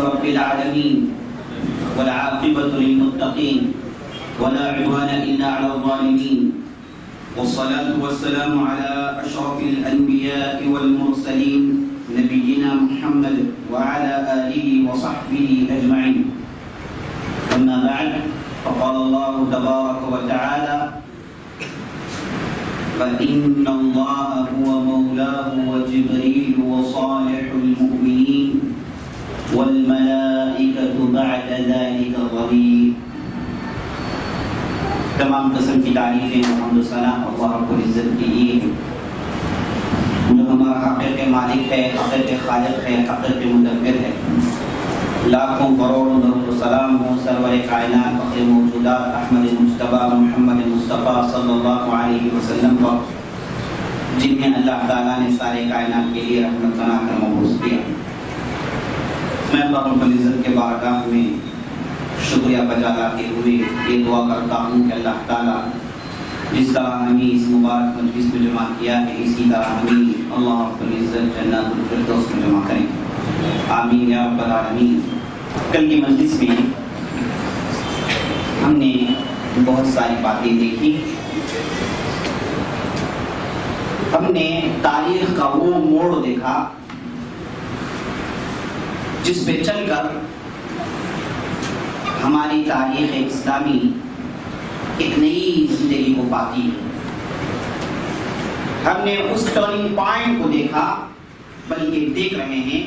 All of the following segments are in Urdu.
رب العالمين والعاقبة للمتقين ولا عدوان إلا على الظالمين والصلاة والسلام على أشرف الأنبياء والمرسلين نبينا محمد وعلى آله وصحبه أجمعين. أما بعد فقال الله تبارك وتعالى: فإن الله هو مولاه وجبريل وصالح المؤمنين والملائكة بعد ذلك ظهير. تمام قسم کی تعریفیں حمد و ثنا اللہ رب العزت کی لیے جو ہمارا حقیقی مالک ہے، حقیقی خالق ہے، حقیقی مدبر ہے. لاکھوں کروڑوں درود و سلام ہو سرور کائنات فخر موجودات احمد مجتبیٰ محمد مصطفیٰ صلی اللہ علیہ وسلم پر، جنہیں اللہ تعالیٰ نے سارے کائنات کے لیے رحمت بنا کر مبعوث کیا. میں اللہ رب العزت کے بارگاہ میں شکریہ بجا لاتے ہوئے یہ دعا کرتا ہوں کہ اللہ تعالیٰ جس طرح ہمیں اس مبارک مجلس میں جمع کیا ہے اسی طرح ہمیں اللہ رب العزت جنات الفردوس میں جمع کریں. آمین یا رب العالمین. کل کی مجلس میں ہم نے بہت ساری باتیں دیکھی. ہم نے تاریخ کا وہ موڑ دیکھا جس پہ چل کر ہماری تاریخ اسلامی ایک نئی زندگی کو پاتی ہے. ہم نے اس ٹرننگ پوائنٹ کو دیکھا، بلکہ دیکھ رہے ہیں.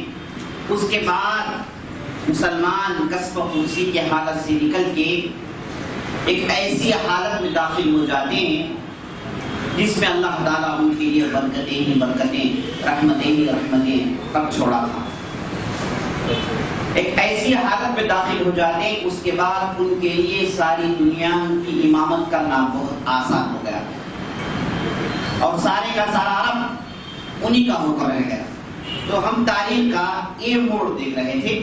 اس کے بعد مسلمان کسب و خرسی کی حالت سے نکل کے ایک ایسی حالت میں داخل ہو جاتے ہیں جس میں اللہ تعالیٰ ان کے لیے برکتیں ہی برکتیں، رحمتیں ہی رحمتیں رکھ چھوڑا تھا. ایک ایسی حالت میں داخل ہو جاتے ہیں اس کے بعد ان کے لیے ساری دنیا کی امامت کرنا بہت آسان ہو گیا اور سارے کا سارا عرب انہی کا ہو کر رہ گیا. تو ہم تاریخ کا یہ موڑ دیکھ رہے تھے.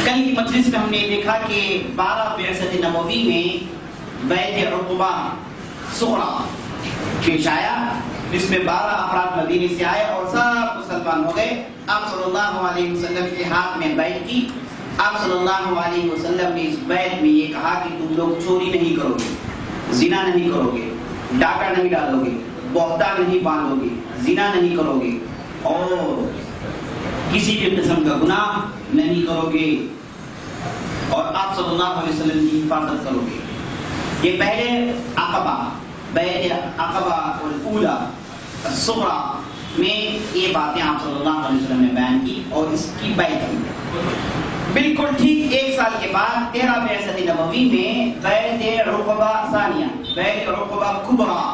کل کی مجلس میں ہم نے دیکھا کہ 12 بعثت نبوی میں بیعت عقبہ صغریٰ پیش آیا جس میں 12 افراد مدینے سے آئے اور سب مسلمان ہو گئے. آپ صلی اللہ علیہ وسلم کے ہاتھ میں بیعت کی. آپ صلی اللہ علیہ وسلم نے اس بیعت میں یہ کہا کہ تم لوگ چوری نہیں کرو گے، زنا نہیں کرو گے، ڈاکہ نہیں ڈالو گے، بہتان نہیں باندھو گے، زنا نہیں کرو گے اور کسی بھی قسم کا گناہ نہیں کرو گے اور آپ صلی اللہ علیہ وسلم کی حفاظت کرو گے. یہ پہلے عقبہ بیعت عقبہ الاولی الصغریٰ میں یہ باتیں آپ صلی اللہ علیہ وسلم نے بیان کی اور اس کی بیعت کی. بالکل ٹھیک 1 سال کے بعد 13 بعثت نبوی میں بیعت عقبہ ثانیہ، بیعت عقبہ کبریٰ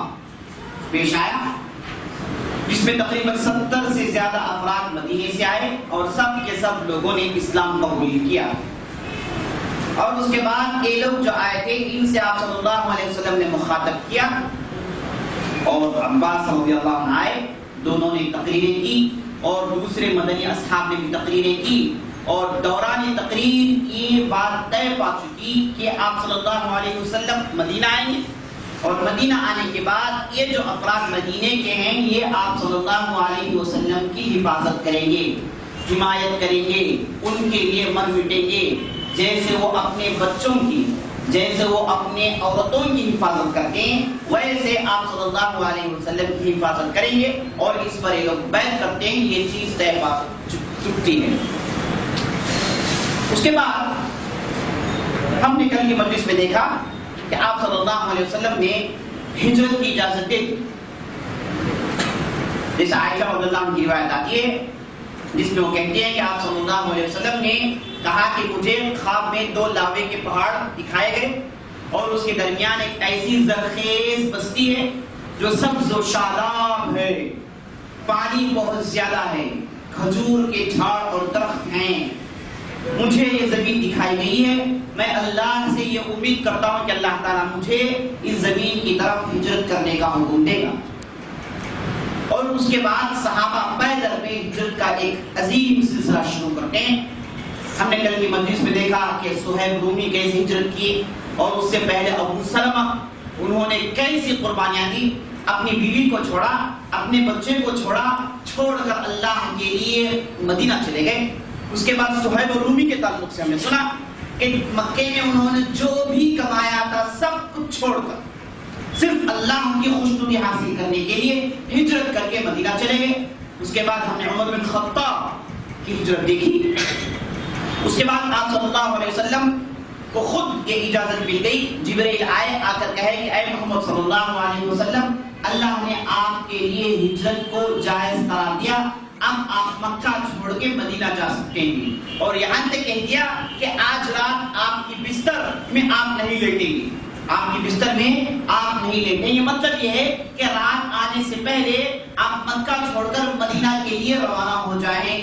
پیش آیا جس میں تقریباً 70 سے زیادہ افراد مدینے سے آئے اور سب کے سب لوگوں نے اسلام قبول کیا. اور اس کے بعد یہ لوگ جو آئے تھے ان سے آپ صلی اللہ علیہ وسلم نے مخاطب کیا اور عباس رضی اللہ عنہ آئے، دونوں نے تقریریں کی اور دوسرے مدنی اصحاب نے بھی تقریریں کی اور دوران تقریر یہ بات طے پا چکی کہ آپ صلی اللہ علیہ وسلم مدینہ آئیں گے اور مدینہ آنے کے بعد یہ جو افراد مدینے کے ہیں یہ آپ صلی اللہ علیہ وسلم کی حفاظت کریں گے، حمایت کریں گے، ان کے لیے مر مٹیں گے. جیسے وہ اپنے بچوں کی، جیسے وہ اپنے عورتوں کی حفاظت کرتے ہیں ویسے آپ صلی اللہ علیہ وسلم کی حفاظت کریں گے اور اس پر یہ لوگ بیعت کرتے ہیں. یہ چیز طے پا چکی ہے. اس کے بعد ہم نے کل کی مجلس میں دیکھا کہ آپ صلی اللہ علیہ وسلم نے ہجرت کی اجازت دی. جیسے عائشہ رضی اللہ عنہ کی روایت آتی ہے جس میں وہ کہتے ہیں کہ آپ صلی اللہ علیہ وسلم نے کہا کہ مجھے خواب میں 2 لاوے کے پہاڑ دکھائے گئے اور اس کے درمیان ایک ایسی زرخیز بستی ہے جو سبز و شاداب ہے، پانی بہت زیادہ ہے، کھجور کے جھاڑ اور درخت ہیں. مجھے یہ زمین دکھائی گئی ہے، میں اللہ سے یہ امید کرتا ہوں کہ اللہ تعالیٰ مجھے اس زمین کی طرف ہجرت کرنے کا حکم دے گا. اور اس کے بعد صحابہ پیدل میں ہجرت کا ایک عظیم سلسلہ شروع کرتے ہیں. ہم نے کل کی مجلس میں دیکھا کہ سہیب رومی کیسے ہجرت کی اور اس سے پہلے ابو سلمہ انہوں نے کیسی قربانیاں دی، اپنی بیوی کو چھوڑا، اپنے بچے کو چھوڑا، چھوڑ کر اللہ کے لیے مدینہ چلے گئے. اس کے بعد صہیب رومی کے تعلق سے ہم نے سنا کہ مکے میں انہوں نے جو بھی کمایا تھا سب کچھ چھوڑ کر صرف اللہ کی خوشنودی حاصل کرنے کے لیے ہجرت کر کے مدینہ چلے گئے. اس کے بعد ہم نے عمر بن خطاب کی ہجرت دیکھی. اس کے بعد آپ صلی اللہ علیہ وسلم کو خود یہ اجازت مل گئی, جبرائیل آئے آ کر کہے کہ اے محمد صلی اللہ علیہ وسلم, اللہ نے آپ کے لیے ہجرت کو جائز قرار دیا, اب آپ مکہ چھوڑ کے مدینہ جا سکتے ہیں. اور یہاں تک کہہ دیا کہ آج رات آپ کی بستر میں آپ نہیں لیٹیں گے, آپ کی بستر میں آپ نہیں لیٹیں. یہ مطلب یہ ہے کہ رات آنے سے پہلے آپ مکہ چھوڑ کر مدینہ کے لیے روانہ ہو جائیں.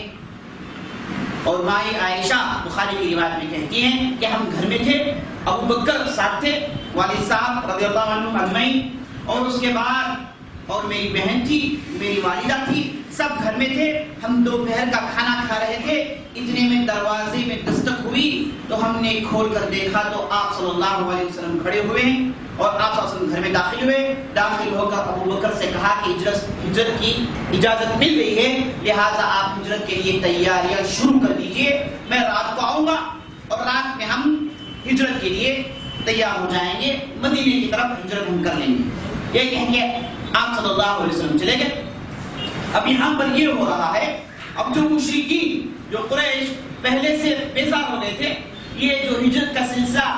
اور مائی عائشہ بخاری کی روایت میں کہتی ہیں کہ ہم گھر میں تھے, ابو بکر ساتھ تھے, والد صاحب رضی اللہ عنہ اجمعین, اور اس کے بعد اور میری بہن تھی, میری والدہ تھی, سب گھر میں تھے. ہم دوپہر کا کھانا کھا رہے تھے, اتنے میں دروازے میں دستک ہوئی تو ہم نے کھول کر دیکھا تو آپ صلی اللہ علیہ وسلم کھڑے ہوئے ہیں اور آپ صلی اللہ علیہ وسلم گھر میں داخل ہوئے. داخل ہو کر ابو بکر سے کہا کہ ہجرت کی اجازت مل گئی ہے, لہٰذا آپ ہجرت کے لیے تیاریاں شروع کر دیجئے, میں رات کو آؤں گا اور رات میں ہم ہجرت کے لیے تیار ہو جائیں گے, مدینے کی طرف ہجرت ہم کر لیں گے. یہ کہیں گے آپ صلی اللہ علیہ وسلم چلے گئے. اب یہاں پر یہ ہو رہا ہے, اب جو مشرکین جو قریش پہلے سے بیزار ہو گئے تھے, یہ جو ہجرت کا سلسلہ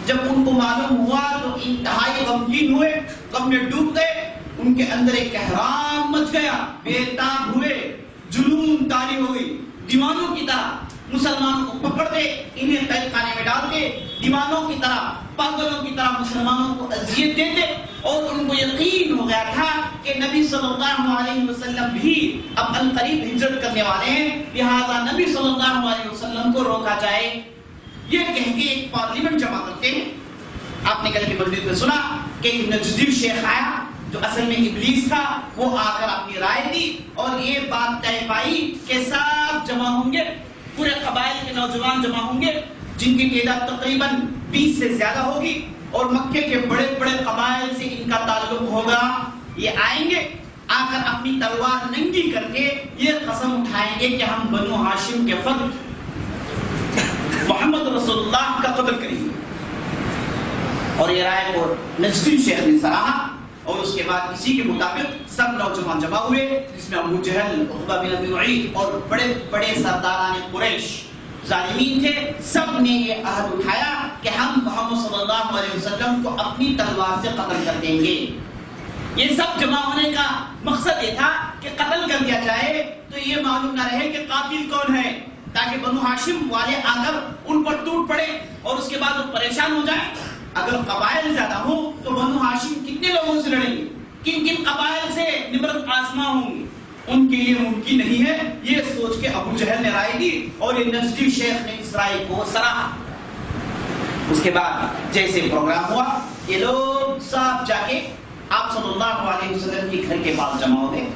جب ان کو معلوم ہوا تو انتہائی غمگین ہوئے, غم میں ڈوب گئے, ان کے اندر ایک احرام مچ گیا, بے تاب ہوئے, جنون طاری ہو گئی. دیوانوں کی طرح مسلمانوں کو پکڑ دے, انہیں قید خانے میں ڈال کے دیوانوں کی طرح, پاگلوں کی طرح مسلمانوں کو اذیت دیتے. اور ان کو یقین ہو گیا تھا کہ نبی صلی اللہ علیہ وسلم بھی اب عنقریب ہجرت کرنے والے ہیں, لہذا نبی صلی اللہ علیہ وسلم کو روکا جائے. یہ کہہ کے ایک پارلیمنٹ جمع کرتے ہیں. آپ نے کل کی مسجد میں سنا کہ ایک نجدی شیخ آیا جو اصل میں ابلیس تھا, وہ آ کر اپنی رائے دی اور یہ بات طے پائی کہ سب جمع ہوں گے, پورے قبائل کے نوجوان جمع ہوں گے جن کی تعداد تقریباً 20 سے زیادہ ہوگی, اور مکے کے بڑے بڑے قبائل سے ان کا تعلق ہوگا. یہ آئیں گے, آ کر اپنی تلوار ننگی کر کے یہ قسم اٹھائیں گے کہ ہم بنو ہاشم کے فرد محمد رسول اللہ کا قتل کریں گے. اور یہ رائے کو نجدی شیخ نے سراہا, اور اس کے بعد اسی کے مطابق سب نوجوان جمع ہوئے, جس میں ابو جہل, عقبہ بن ابی معیط اور بڑے بڑے سرداران قریش ظالمین تھے. سب نے یہ عہد اٹھایا کہ ہم محمد صلی اللہ علیہ وسلم کو اپنی تلوار سے قتل کر دیں گے. یہ سب جمع ہونے کا مقصد یہ تھا کہ قتل کر دیا جائے تو یہ معلوم نہ رہے کہ قاتل کون ہے, تاکہ بنو ہاشم والے آ کر ان پر ٹوٹ پڑے اور اس کے بعد وہ پریشان ہو جائیں. اگر قبائل زیادہ ہوں تو بنو ہاشم کتنے لوگوں سے لڑیں گے, کن کن قبائل سے نبرت آزما ہوں گے, ان کے لیے ممکن نہیں ہے. یہ سوچ کے ابو جہل نے رائے دی اور یہ نجدی شیخ نے اس رائے کو سراہا. اس کے بعد جیسے پروگرام ہوا, یہ لوگ سب جا کے آپ صلی اللہ علیہ وسلم کے گھر کے پاس جمع ہو گئے.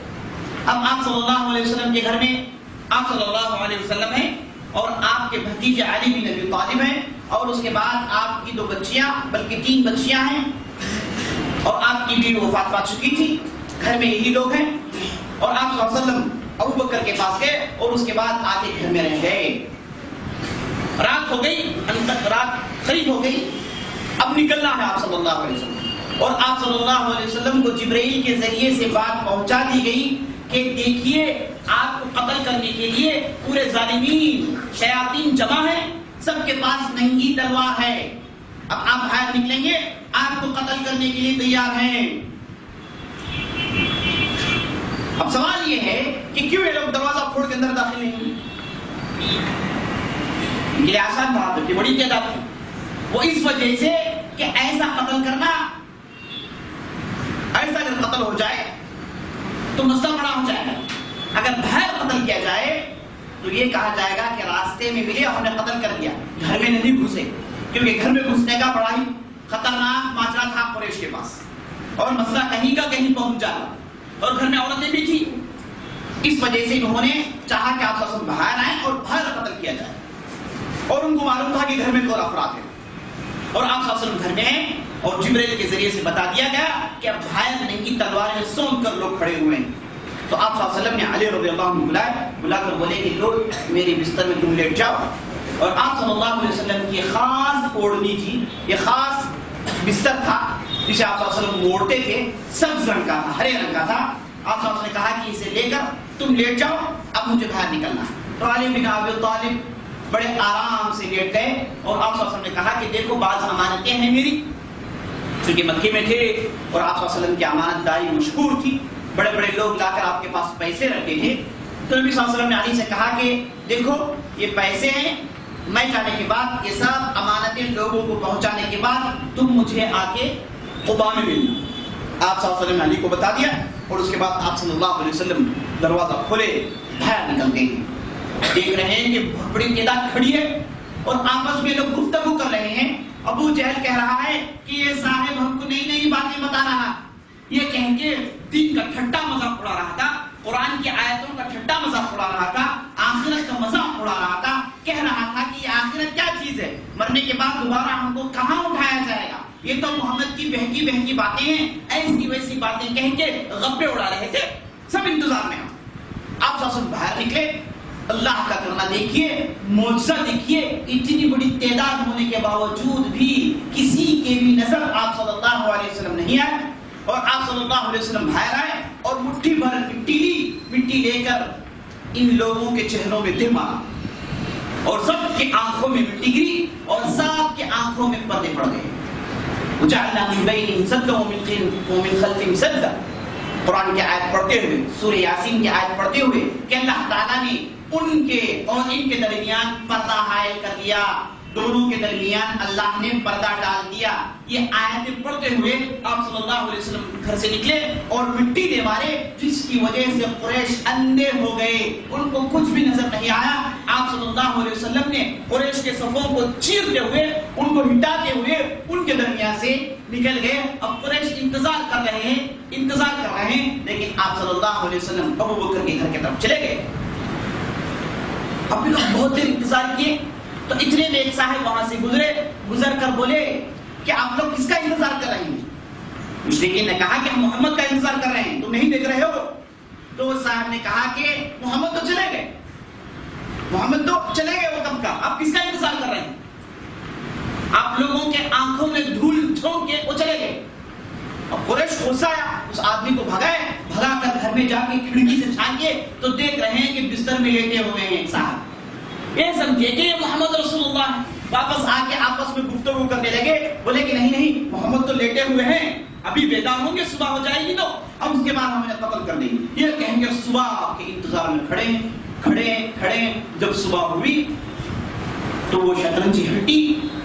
اب آپ صلی اللہ علیہ وسلم کے گھر میں آپ صلی اللہ علیہ وسلم ہیں اور آپ کے بھتیجے علی بن ابی طالب ہیں, اور اس کے بعد آپ کی 2 بچیاں بلکہ 3 بچیاں ہیں, اور آپ کی بیوی وفات پا چکی تھی. گھر میں یہی لوگ ہیں, اور آپ صلی اللہ علیہ وسلم ابو بکر کے پاس گئے اور اس کے بعد آ کے گھر میں رہ گئے. رات ہو گئی, رات قریب ہو گئی, اب نکلنا ہے آپ صلی اللہ علیہ وسلم. اور آپ صلی اللہ علیہ وسلم کو جبرائیل کے ذریعے سے بات پہنچا دی گئی کہ دیکھیے آپ کو قتل کرنے کے لیے پورے ظالمین شیاطین جمع ہیں, سب کے پاس ننگی تلوار ہے, اب آپ باہر نکلیں گے, آپ کو قتل کرنے کے لیے تیار ہیں. اب سوال یہ ہے کہ کیوں یہ لوگ دروازہ پھوڑ کے اندر داخل نہیں ہوئے؟ ان کے لیے آسان تھا, تو بڑی تعداد تھی. وہ اس وجہ سے کہ ایسا قتل کرنا, ایسا اگر قتل ہو جائے تو مسئلہ بڑا ہو جائے گا. اگر باہر قتل کیا جائے تو یہ کہا جائے گا کہ راستے میں ملے اور ہم نے قتل کر دیا, گھر میں نہیں گھسے, کیونکہ گھر میں گھسنے کا بڑا ہی خطرناک ماجرا تھا قریش کے پاس, اور مسئلہ کہیں کا کہیں پہنچ جائے, اور گھر میں عورتیں بھی تھیں. اس وجہ سے انہوں نے چاہا کہ آپ سب باہر آئیں اور باہر قتل کیا جائے, اور ان کو معلوم تھا کہ گھر میں کوئی افراد ہے, اور آپ سب گھر میں ہیں, اور جبرائیل کے ذریعے سے بتا دیا گیا کہ اب باہر نہیں کی تلواریں سونپ کر لوگ کھڑے ہوئے ہیں. تو آپ صلی اللہ علیہ وسلم نے علی رضی اللہ عنہ بلا کر بولے کہ لو میری بستر میں تم لیٹ جاؤ. اور آپ صلی اللہ علیہ وسلم کی خاص اوڑھنی تھی, یہ خاص بستر تھا جسے آپ صلی اللہ علیہ وسلم موڑتے تھے, سبز رنگ کا تھا, ہرے رنگ کا تھا. آپ صلی اللہ علیہ وسلم نے کہا کہ اسے لے کر تم لیٹ جاؤ, اب مجھے باہر نکلنا ہے. تو علی بن ابی طالب بڑے آرام سے لیٹ گئے اور آپ صلی اللہ علیہ وسلم نے کہا کہ دیکھو بعض امانتیں ہیں میری, چونکہ مکے میں تھے اور آپ صلی اللہ علیہ وسلم کی امانت داری مشہور تھی, بڑے بڑے لوگ لا کر آپ کے پاس پیسے رکھتے تھے. تو نبی صلی اللہ علیہ وسلم نے علی سے کہا کہ دیکھو یہ پیسے ہیں, میں جانے کے بعد یہ سب امانتیں لوگوں کو پہنچانے کے بعد تم مجھے آ کے قباء میں ملنا. آپ صلی اللہ علیہ وسلم نے علی کو بتا دیا اور اس کے بعد آپ صلی اللہ علیہ وسلم دروازہ کھولے باہر نکل گئے. دیکھ رہے ہیں کہ بہت بڑی تعداد کھڑی ہے اور آپس میں لوگ گفتگو کر رہے ہیں. ابو جہل کہہ رہا ہے کہ یہ صاحب ہم کو نئی نئی باتیں بتا رہا, یہ کہیں کہ دین کا ٹھٹا مذاق اڑا رہا تھا, قرآن کی آیتوں کا ٹھٹا مذاق اڑا رہا تھا, آخرت کا مذاق اڑا رہا تھا, کہہ رہا تھا کہ یہ آخرت کیا چیز ہے, مرنے کے بعد دوبارہ ہم کو کہاں اٹھایا جائے گا, یہ تو محمد کی بہکی بہکی باتیں ہیں, ایسی ویسی باتیں کہہ کے غپے اڑا رہے تھے. سب انتظار میں آپ سب باہر نکلے. اللہ کا کرنا دیکھیے, معجزہ دیکھیے, اتنی بڑی تعداد ہونے کے باوجود بھی کسی کے بھی نظر آپ صلی اللہ علیہ وسلم نہیں آئے اور آپ صلی اللہ علیہ وسلم باہر آئے اور مٹھی بھر مٹی لی, مٹی لے کر ان لوگوں کے چہروں میں دم مارا اور سب کے آنکھوں میں مٹی گری اور سب کے آنکھوں میں پردے پڑ گئے. وجعلنا من بینہم سدا ومن خلفہم سدا, قرآن کی آیت پڑھتے ہوئے, سورہ یاسین کی آیت پڑھتے ہوئے کہ اللہ تعالیٰ نے ان کے اور ان کے درمیان پردہ حائل کر دیا, دونوں کے درمیان اللہ نے پردہ ڈال دیا. یہ آیتیں پڑھتے ہوئے آپ صلی اللہ علیہ وسلم گھر سے نکلے اور مٹی دے مارے, جس کی وجہ سے قریش اندھے ہو گئے, ان کو کچھ بھی نظر نہیں آیا. آپ صلی اللہ علیہ وسلم نے قریش کے صفوں کو چیرتے ہوئے, ان کو ہٹاتے ہوئے ان کے درمیان سے نکل گئے. اب قریش انتظار کر رہے ہیں, لیکن آپ صلی اللہ علیہ وسلم ابو بکر کے گھر کی طرف چلے گئے. اب بھی لوگ بہت دیر انتظار کیے تو اتنے میں ایک صاحب وہاں سے گزر کر بولے کہ آپ لوگ کس کا انتظار کر رہے ہیں؟ مشرکین نے کہا کہ ہم محمد کا انتظار کر رہے ہیں, تم نہیں دیکھ رہے ہو. تو وہ صاحب نے کہا کہ محمد تو چلے گئے وہ کب کا, آپ کس کا انتظار کر رہے ہیں؟ آپ لوگوں کے آنکھوں میں دھول جھونک کے وہ چلے گئے. اب قریش غصہ آیا, اس آدمی کو بھگا کر گھر میں جا کے کھڑکی سے جھانکے تو دیکھ رہے ہیں کہ بستر میں لیٹے ہوئے ہیں صاحب. یہ سمجھے کہ یہ محمد رسول اللہ ہے. واپس آ کے آپس میں گفتگو کرنے لگے, بولے کہ نہیں محمد تو لیٹے ہوئے ہیں, ابھی بیدار ہوں گے, صبح ہو جائے گی تو اب اس کے بعد ہم انہیں قتل کر دیں گے. یہ کہیں گے صبح کے انتظار میں کھڑے. جب صبح ہوئی تو وہ شطرنجی ہٹی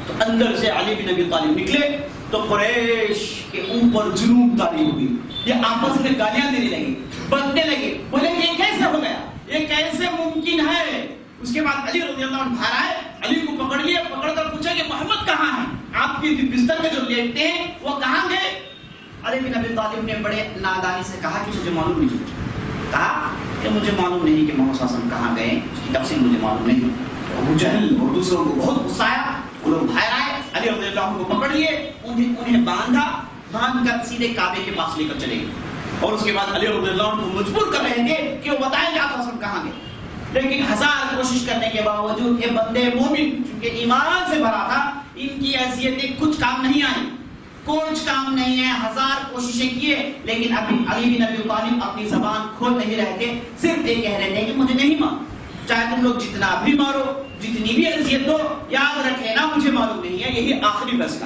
تو اندر سے علی بن ابی طالب نکلے تو قریش کے اوپر جنون طاری ہوئی. یہ آپس میں گالیاں دینے لگے, بکنے لگے, بولے یہ کیسے ہو گیا, یہ کیسے ممکن ہے. اس کے بعد علی رضی اللہ عنہ باہر آئے, علی کو پکڑ کر پوچھا کہ محمد کہاں ہے, آپ کی بستر میں جو لیٹتے ہیں وہ کہاں گئے. علی بن ابی طالب نے بڑے نادانی سے کہا کہ مجھے معلوم نہیں. کہا کہ مجھے معلوم نہیں کہ محمد صلی اللہ علیہ وسلم کہاں گئے, اس کی تفصیل مجھے معلوم نہیں. ابو جہل اور دوسروں کو بہت غصہ آیا, وہ لوگ باہر آئے, علی رضی اللہ عنہ کو پکڑ لیے, انہیں باندھ کر سیدھے کعبے کے پاس لے کر چلے گئے. اور اس کے بعد علی رضی اللہ عنہ کو مجبور کر رہے تھے کہ وہ بتائیں کہ آپ رسول کہاں گئے. لیکن ہزار کوشش کرنے کے باوجود یہ بندے مومن چونکہ ایمان سے بھرا تھا, ان کی حیثیتیں کچھ کام نہیں آئی, کچھ کام نہیں ہے. ہزار کوششیں کیے لیکن ابھی علی بن ابی طالب اپنی زبان کھول نہیں رہے تھے, صرف یہ کہہ رہے تھے کہ مجھے نہیں معلوم, چاہے تم لوگ جتنا بھی مارو, جتنی بھی حیثیت دو, یاد رکھے نا مجھے معلوم نہیں ہے, یہی آخری فیصلہ.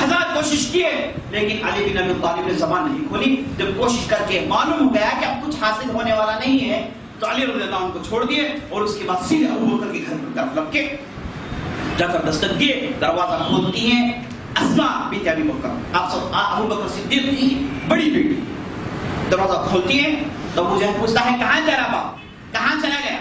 ہزار کوشش کیے لیکن علی بن ابی طالب نے زبان نہیں کھولی. جب کوشش کر کے معلوم ہو گیا کہ اب کچھ حاصل ہونے والا نہیں ہے تو علی رضی اللہ عنہ کو چھوڑ دیے اور اس کے بعد سیدھے ابو بکر کے گھر کی طرف لگ کے جا کر دستک دیے. دروازہ کھولتی ہیں اسماء بنت ابی بکر, ابو بکر صدیق کی بڑی بیٹی. دروازہ کھولتی ہے تو ابو جہل پوچھتا ہے کہاں تیرا باپ, کہاں چلا گیا؟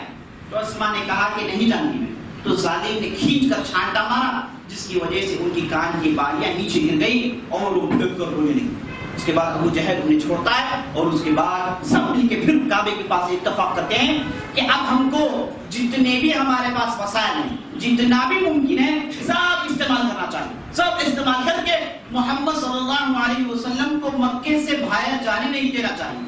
تو اسماء نے کہا کہ نہیں جانتی میں. تو ظالم نے کھینچ کر چھانٹا مارا جس کی وجہ سے ان کی کان کی بالیاں نیچے گر گئی اور وہ بھڑک کر رونے لگی. اس کے بعد ابو جہل انہیں چھوڑتا ہے اور اس کے بعد سب مل کے پھر کعبے کے پاس اتفاق کرتے ہیں کہ اب ہم کو جتنے بھی ہمارے پاس وسائل ہیں, جتنا بھی ممکن ہے سب استعمال کرنا چاہیے. سب استعمال کر کے محمد صلی اللہ علیہ وسلم کو مکے سے باہر جانے نہیں دینا چاہیے.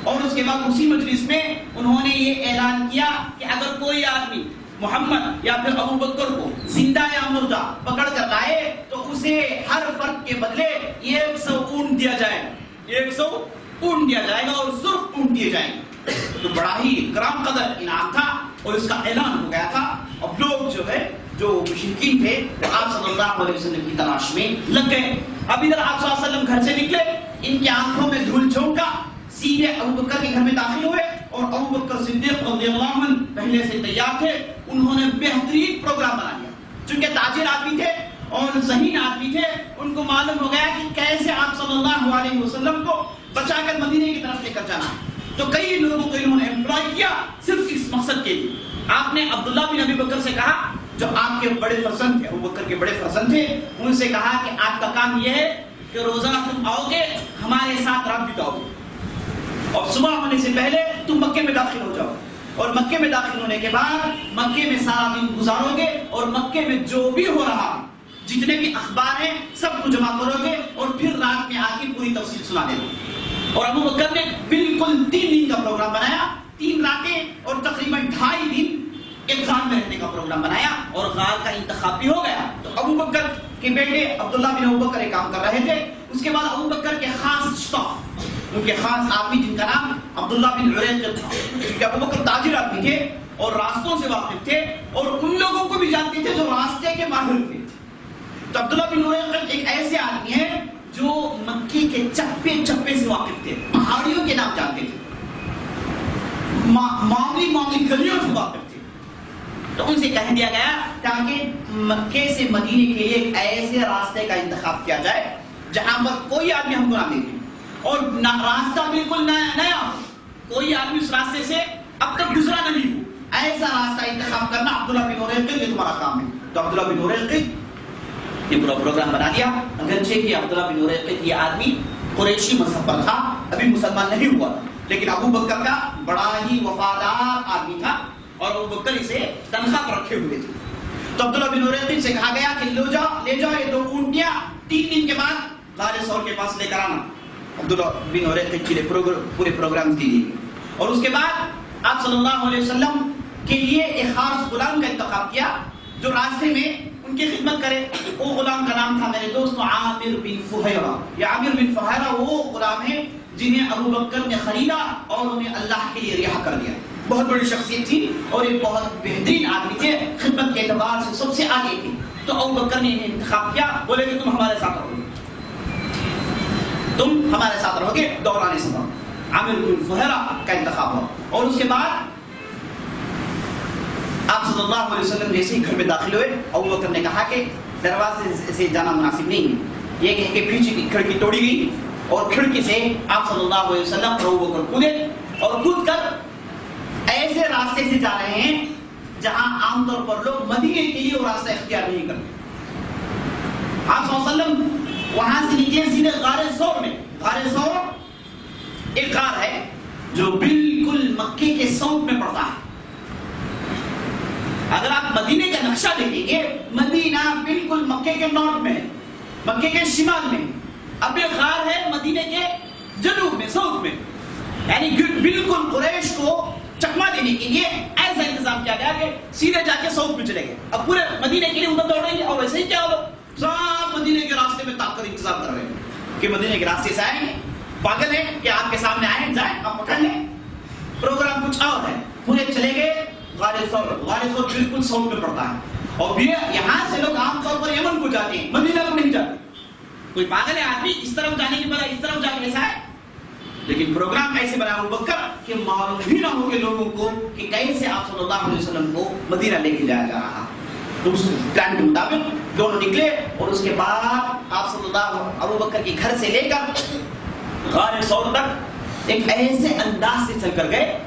اور اس کے بعد اسی مجلس میں انہوں نے یہ اعلان کیا کہ اگر کوئی آدمی محمد یا پھر ابو بکر کو زندہ یا مردہ پکڑ کر لائے تو اسے ہر فرد کے بدلے 100 اونٹ دیا جائے گا، 100 اونٹ دیا جائے گا اور سرخ اونٹ دیے جائیں گے۔ تو بڑا ہی کرام قدر انعام تھا اور اس کا اعلان ہو گیا تھا۔ اب لوگ جو مشرکین تھے وہ آپ صلی اللہ علیہ وسلم کی تلاش میں لگ گئے۔ اب ادھر آپ صلی اللہ علیہ وسلم گھر سے نکلے، ان کی آنکھوں میں دھول جھونکا، سیدھے ابو بکر کے گھر میں داخل ہوئے اور ابو بکر صدیق رضی اللہ عنہ پہلے سے تیار تھے۔ انہوں نے بہترین پروگرام بنا لیا، چونکہ تاجر آدمی تھے اور ذہین آدمی تھے، ان کو معلوم ہو گیا کہ کیسے آپ صلی اللہ علیہ وسلم کو بچا کر مدینے کی طرف لے کر جانا ہے۔ تو کئی لوگوں کو انہوں نے امپلائی کیا صرف اس مقصد کے لیے۔ آپ نے عبداللہ بن ابی بکر سے کہا، جو آپ کے بڑے فرزند تھے، ابو بکر کے بڑے فرزند تھے، ان سے کہا کہ آپ کا کام یہ ہے کہ روزانہ تم آؤ گے، ہمارے ساتھ رات بتاؤ گے اور صبح ہونے سے پہلے تم مکے میں داخل ہو جاؤ، اور مکے میں داخل ہونے کے بعد مکے میں سارا دن گزارو گے اور مکے میں جو بھی ہو رہا ہے، جتنے بھی اخبار ہیں سب کو جمع کرو گے اور پھر رات میں آ کے پوری تفصیل سنا دے گے۔ اور ابو بکر نے بالکل 3 دن کا پروگرام بنایا، 3 راتیں اور تقریباً 2.5 دن ایک غار میں رہنے کا پروگرام بنایا، اور غار کا انتخاب بھی ہو گیا۔ تو ابو بکر کے بیٹے عبداللہ بن ابو بکر ایک کام کر رہے تھے، اس کے بعد ابو بکر کے خاص اسٹاف، ان کے خاص آدمی جن کا نام عبداللہ بن عریقط تھا، کیونکہ ابو بکر تاجر آدمی تھے اور راستوں سے واقف تھے اور ان لوگوں کو بھی جانتے تھے جو راستے کے ماہر تھے۔ تو عبداللہ بن عریقط ایک ایسے آدمی ہے جو مکے کے چپے چپے سے واقف تھے، پہاڑیوں کے نام جانتے تھے، معاملی گلیوں سے واقف تھے۔ تو ان سے کہہ دیا گیا تاکہ مکے سے مدینے کے لیے ایک ایسے راستے کا انتخاب کیا جائے جہاں پر کوئی آدمی ہم کو نہ دیکھے اور راستہ بالکل نیا ہو، کوئی آدمی اس راستے سے اب تک گزرا نہیں ہو، ایسا راستہ انتخاب کرنا عبداللہ بن عریقط، یہ تمہارا کام ہے۔ تو عبداللہ بن عریقط یہ پورا پروگرام بنا دیا، اگرچہ کہ عبداللہ بن عریقط یہ آدمی قریشی مذہب پر تھا، ابھی مسلمان نہیں ہوا تھا، لیکن ابو بکر کا بڑا ہی وفادار آدمی تھا اور ابو بکر اسے تنخواہ پر رکھے ہوئے تھے۔ تو عبداللہ بن عریقط سے کہا گیا کہ لے جاؤ یہ 2 اونٹیاں، 3 دن کے بعد غار ثور کے پاس لے کر آنا۔ عبداللہ بن عریقط کے لیے پورے پروگرام دی گئی، اور اس کے بعد آپ صلی اللہ علیہ وسلم کے لیے ایک خاص غلام کا انتخاب کیا جو راستے میں ان کی خدمت کرے۔ وہ غلام کا نام تھا میرے دوست عامر بن فہیرہ۔ یہ عامر بن فہیرہ وہ غلام ہیں جنہیں ابو بکر نے خریدا اور انہیں اللہ کے لیے رہا کر دیا۔ بہت بڑی شخصیت تھی اور ایک بہت بہترین آدمی تھے، خدمت کے اعتبار سے سب سے آگے تھے۔ تو ابو بکر نے انہیں انتخاب کیا، بولے کہ تم ہمارے ساتھ رہو گے، تم ہمارے ساتھ رہو گے دوران سفر۔ عامر بن فہیرہ کا انتخاب ہوا، اور اس کے بعد آپ صلی اللہ علیہ وسلم جیسے ہی گھر میں داخل ہوئے، ابو بکر نے کہا کہ دروازے سے جانا مناسب نہیں ہے، یہ کہہ کے پیچھے کی کھڑکی توڑی گئی اور کھڑکی سے آپ صلی اللہ علیہ وسلم اور ابو بکر کودے اور کود کر ایسے راستے سے جا رہے ہیں جہاں عام طور پر لوگ مدینے کے لیے وہ راستہ اختیار نہیں کرتے۔ آپ صلی اللہ علیہ وسلم وہاں سے نکلے سیدھے غار ثور میں۔ غار ثور ایک غار ہے جو بالکل مکے کے ساؤتھ میں پڑتا ہے۔ اگر آپ مدینے کا نقشہ دیکھیں گے، مدینہ بالکل مکے کے نارتھ میں ہے، مکے کے شمال میں۔ اب یہ غار ہے مدینے کے جنوب میں، ساؤتھ میں، یعنی بالکل قریش کو چکما دینے کے لیے ایسا انتظام کیا گیا کہ سیدھے جا کے ساؤتھ میں چلے گئے۔ اب پورے مدینے کے لیے ادھر دوڑیں گے اور ویسے ہی کیا ہو، سب مدینے کے راستے میں تاک کر انتظار کر رہے ہیں کہ مدینے کے راستے سے آئیں گے۔ پاگل ہے کہ آپ کے سامنے آئیں، جائیں آپ پکڑ لیں۔ پروگرام کچھ اور ہے، پورے چلے گئے غار ثور۔ غار ثور بالکل ساؤتھ میں پڑتا ہے اور یہاں سے لوگ عام طور پر یمن کو جاتے ہیں، مدینہ کو نہیں جاتے۔ کوئی پاگل ہے آدمی اس طرف جانے کی بجائے اس طرف جا کے ایسا ہے، لیکن پروگرام ایسے بنا ابو بکر کہ معلوم ہی نہ ہو کہ لوگوں کو کہ کیسے آپ صلی اللہ علیہ وسلم کو مدینہ لے کے جایا جا رہا۔ تو اس پلان کے مطابق دونوں نکلے اور اس کے بعد آپ صلی اللہ ابو بکر کے گھر سے لے کر غار ثور تک ایک ایسے انداز سے چل کر گئے،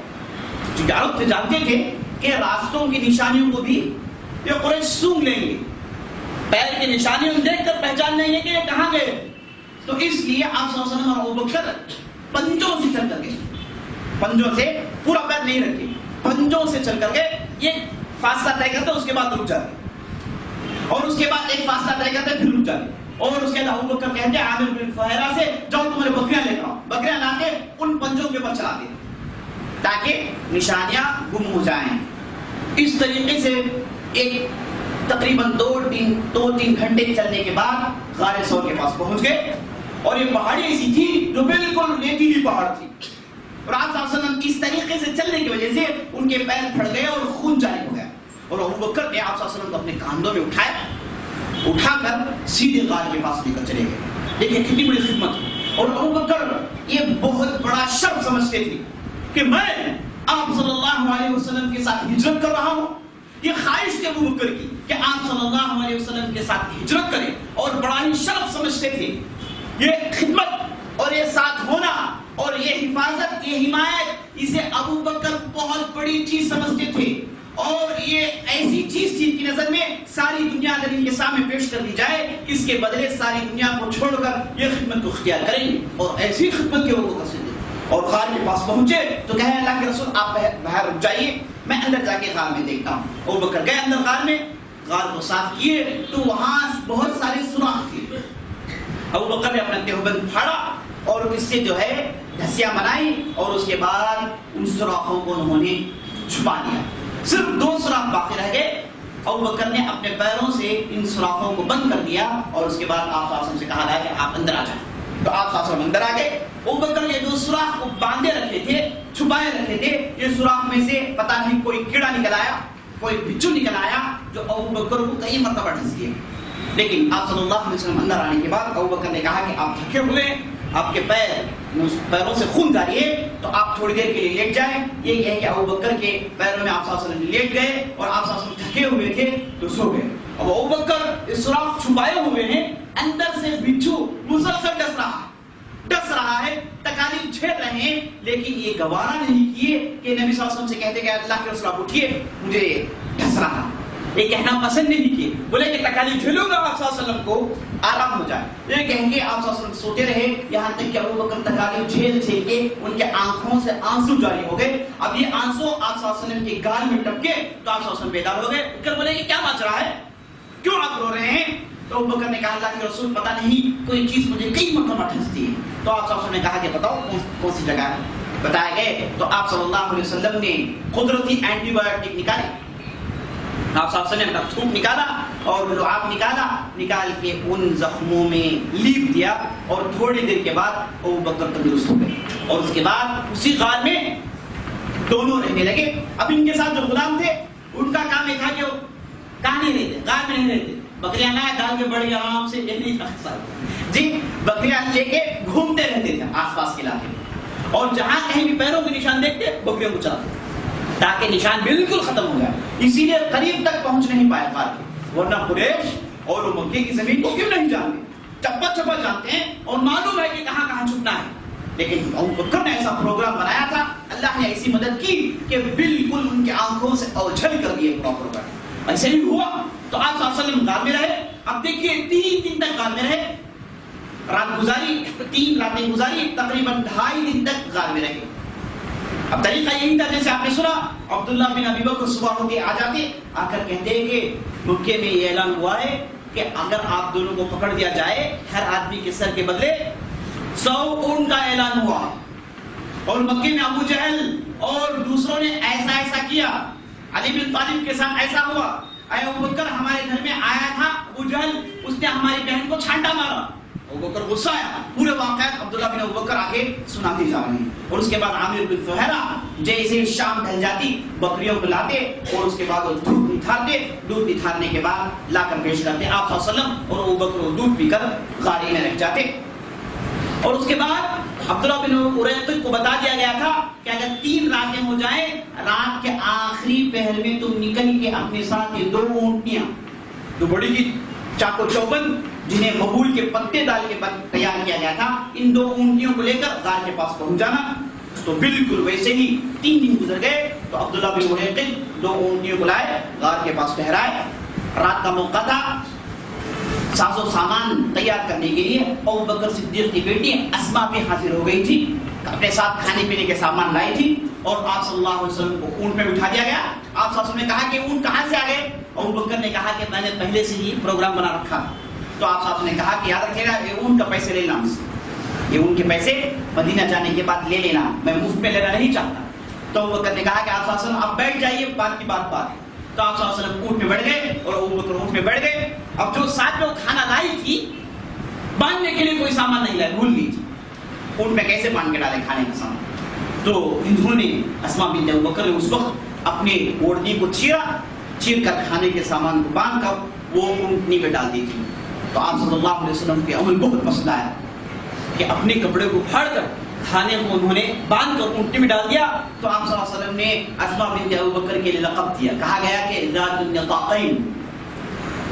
کیونکہ عرب سے جانتے تھے کہ راستوں کی نشانیوں کو بھی یہ قریش سونگ لیں گے، پیر کی نشانیوں دیکھ کر پہچان لیں گے کہ یہ کہاں گئے۔ تو اس لیے آپ صلی اللہ علیہ وسلم اور ابو بکر پنجوں سے چل کر گئے، پنجوں سے پورا پیر نہیں رکھے، پنجوں سے چل کر گئے۔ یہ فاصلہ طے کرتے اس کے بعد رک جاتے، اور اس کے بعد ایک فاصلہ طے کرتے پھر رک جاتے۔ اور اس کے بعد ابو بکر کہتے ہیں عامر بن فہیرہ سے جاؤ تمہارے بکریاں لے کر آؤ. بکریاں لا کے ان پنجوں کے اوپر چلا دیں تاکہ نشانیاں گم ہو جائیں. اس طریقے سے ایک تقریباً 2-3 گھنٹے چلنے کے بعد غار ثور کے پاس پہنچ گئے. اور یہ پہاڑی ایسی تھی جو بالکل ریتیلی پہاڑ تھی, اور آپ صلی اللہ علیہ وسلم اس طریقے سے چلنے کی وجہ سے ان کے پیر پھٹ گئے اور خون جاری ہو گیا. اور ابو بکر نے آپ صلی اللہ علیہ وسلم کو اپنے کاندھوں میں اٹھا کر سیدھے غار کے پاس لے کر چلے گئے. دیکھیں کتنی بڑی خدمت. اور ابو بکر یہ بہت بڑا شرف سمجھتے تھے کہ میں آپ صلی اللہ علیہ وسلم کے ساتھ ہجرت کر رہا ہوں. یہ خواہش تھی ابو بکر کی کہ آپ صلی اللہ علیہ وسلم کے ساتھ ہجرت کریں, اور بڑا ہی شرف سمجھتے تھے. یہ خدمت اور یہ ساتھ ہونا اور یہ حفاظت, یہ حمایت, اسے ابو بکر بہت بڑی چیز سمجھتے تھے. اور یہ ایسی چیز تھی کہ نظر میں ساری دنیا اگر ان کے سامنے پیش کر دی جائے, اس کے بدلے ساری دنیا کو چھوڑ کر یہ خدمت کو اختیار کریں گے. اور ایسی خدمت کے ابو بکر سے اور غار کے پاس پہنچے تو کہے اللہ کے رسول آپ باہر رک جائیے, میں اندر جا کے غار میں دیکھتا ہوں. ابو بکر گئے اندر غار میں, غار کو صاف کیے تو وہاں بہت سارے سوراخ تھے. ابو بکر نے اپنا دیوبند پھاڑا اور اس سے جو ہے دھسیاں بنائی, اور اس کے بعد ان سوراخوں کو انہوں نے چھپا دیا. صرف 2 سوراخ باقی رہ گئے. ابو بکر نے اپنے پیروں سے ان سوراخوں کو بند کر دیا, اور اس کے بعد آپ صلی اللہ علیہ وسلم سے کہا گیا کہ آپ اندر آ جائیں. تو آپ صلی اللہ علیہ وسلم اندر آ گئے. ابو بکر نے 2 سوراخ کو باندھے رکھے تھے, چھپائے رکھے تھے. یہ سوراخ میں سے پتہ نہیں کوئی کیڑا نکل آیا, کوئی بچھو نکل آیا جو ابو بکر کو کئی مرتبہ ڈھس گیا. لیکن آپ صلی اللہ علیہ وسلم اندر آنے کے بعد ابو بکر نے کہا کہ آپ تھکے ہوئے, آپ کے پیروں سے خون جاری ہے, تو آپ تھوڑی دیر کے لیے لیٹ جائیں. یہ ہے کہ ابو بکر کے پیروں میں آپ صلی اللہ علیہ وسلم لیٹ گئے, اور آپ صلی اللہ علیہ وسلم تھکے ہوئے تھے تو سو گئے. اب ابو بکر اس سوراخ چھپائے ہوئے ہیں, اندر سے بچھو مسلسل ڈس رہا ہے, تکالیف جھیل رہے ہیں, لیکن یہ گوارا نہیں کیے کہ نبی صلی اللہ علیہ وسلم سے کہتے کہ اللہ کے رسول آپ اٹھیے, مجھے ڈس رہا. یہ کہنا پسند نہیں کیے, بولے کہ تکالیف جھیلوں گا آپ صلی اللہ علیہ وسلم کو آرام ہو جائے. یہ کہیں گے آپ صلی اللہ علیہ وسلم سوتے رہے یہاں تک کہ ابو بکر تکالیف جھیل کے ان کے آنکھوں سے آنسو جاری ہو گئے. اب یہ آنسو آپ صلی اللہ علیہ وسلم کے گال میں ٹپکے تو آپ صلی اللہ علیہ وسلم بیدار ہو گئے. پھر بولے کہ کیا بات رہا ہے, کیوں آپ رو رہے ہیں؟ تو ابو بکر نے کہا اللہ کے رسول پتہ نہیں کوئی چیز مجھے کئی مرتبہ ٹھستی ہے. تو آپ صلی اللہ علیہ وسلم نے کہا کہ بتاؤ کون سی جگہ ہے. بتایا گئے تو آپ صلی اللہ علیہ وسلم نے قدرتی اینٹی بایوٹک نکالی. آپ صلی اللہ علیہ وسلم نے اپنا تھوک نکالا اور لعاب نکال کے ان زخموں میں لیپ دیا, اور تھوڑی دیر کے بعد ابو بکر تندرست ہو گئے. اور اس کے بعد اسی غار میں دونوں رہنے لگے. اب ان کے ساتھ جو غلام تھے ان کا کام یہ تھا کہ وہ کہاں نہیں رہتے, غار میں نہیں رہتے, بکریاں نہ ڈال کے بڑی آرام سے یہی جی بکریاں لے کے گھومتے رہتے تھے آس پاس کے علاقے میں, اور جہاں کہیں بھی پیروں کے نشان دیکھتے بکریوں کو چلاتے تاکہ نشان بالکل ختم ہو جائے. اسی لیے قریب تک پہنچ نہیں پائے غار کے, ورنہ قریش اور وہ مکے کی زمین کو کیوں نہیں جانتے, چپا چپا جانتے ہیں اور معلوم ہے کہ کہاں کہاں چھپنا ہے. لیکن ابو بکر نے ایسا پروگرام بنایا تھا, اللہ نے ایسی مدد کی کہ بالکل ان کی آنکھوں سے اوجھل کر دیے پورا پروگرام. ایسے ہی ہوا تو آپ صلی اللہ علیہ وسلم غار میں رہے. اب دیکھیے 3 دن تک غار میں رہے, رات گزاری 3 راتیں گزاری, تقریباً 2.5 دن تک غار میں رہے. اب طریقہ یہی تھا جیسے آپ نے سنا, عبداللہ بن ابی بکر صبح ہوتے آ جاتے, آ کر کہتے ہیں کہ مکے میں یہ اعلان ہوا ہے کہ اگر آپ دونوں کو پکڑ دیا جائے, ہر آدمی کے سر کے بدلے 100 اونٹ کا اعلان ہوا. اور مکے میں ابو جہل اور دوسروں نے ایسا کیا, علی بن طالب کے ساتھ ایسا ہوا. اے ابو بکر ہمارے گھر میں آیا تھا ابو جہل, اس نے ہماری بہن کو چھانٹا مارا. ابو بکر غصہ آیا, پورے واقعات عبداللہ بن ابو بکر آگے سناتے جا رہے ہیں. اور اس کے بعد عامر بن فہیرہ جیسے شام ڈھل جاتی بکریوں کو لاتے, اور اس کے بعد وہ دودھ نتھارتے, دودھ نتھارنے کے بعد لا کر پیش کرتے آپ صلی اللہ علیہ وسلم, اور ابو بکر وہ دودھ پی کر غار میں رہ جاتے. اور اس کے بعد عبداللہ بن اریقط کو بتا دیا گیا تھا کہ اگر 3 راتیں ہو جائیں, رات کے آخری پہر میں تم نکل کے اپنے ساتھ یہ 2 اونٹنیاں, جو بڑی کی چاقو چوبند جنہیں مغول کے پتے ڈال کے تیار کیا گیا تھا, ان 2 اونٹنیوں کو لے کر غار کے پاس پہنچ جانا. تو بالکل ویسے ہی 3 دن گزر گئے تو عبداللہ بن اریقط 2 اونٹنیوں کو لائے, غار کے پاس ٹھہرائے. رات کا موقع تھا, ساز و سامان تیار کرنے کے لیے ابو بکر صدیق کی بیٹی اسما بھی حاضر ہو گئی تھی, اپنے ساتھ کھانے پینے کے سامان لائی تھی. اور آپ صلی اللہ علیہ وسلم کو اونٹ میں بٹھا دیا گیا. آپ صلی اللہ علیہ وسلم نے کہا کہ اونٹ کہاں سے آ گئے؟ ابو بکر نے کہا کہ میں نے پہلے سے ہی پروگرام بنا رکھا. تو آپ صاحب نے کہا کہ یاد رکھیے گا یہ اونٹ کا پیسے لے لینا مجھ سے، یہ اونٹ کے پیسے مدینہ جانے کے بعد لے لینا، میں مفت میں لینا نہیں چاہتا۔ تو ابو بکر نے کہا کہ آپ صلی اللہ علیہ وسلم آپ بیٹھ جائیے، بات کی بات ہے۔ تو آپ صلی اللہ علیہ وسلم اونٹ میں بیٹھ گئے اور ابو بکر اونٹ میں بیٹھ گئے۔ اب جو ساتھ میں وہ کھانا لائی تھی باندھنے کے لیے کوئی سامان نہیں لائے، بھول گئی تھی، اونٹ میں کیسے باندھ کے ڈالے کھانے کا سامان؟ تو انہوں نے اسماء بنت ابو بکر نے اس وقت اپنے اوڑھنی کو چیر کر کھانے کے سامان کو باندھ کر وہ اونٹنی میں ڈال دی تھی۔ تو آپ صلی اللہ علیہ وسلم کے عمل بہت پسند آیا کہ اپنے کپڑے کو پھاڑ کر کھانے کو انہوں نے باندھ کر اونٹنی میں ڈال دیا۔ تو آپ صلی اللہ علیہ وسلم نے اسماء بنت ابو بکر کے لیے لقب دیا، کہا گیا کہ ذات النطاقین،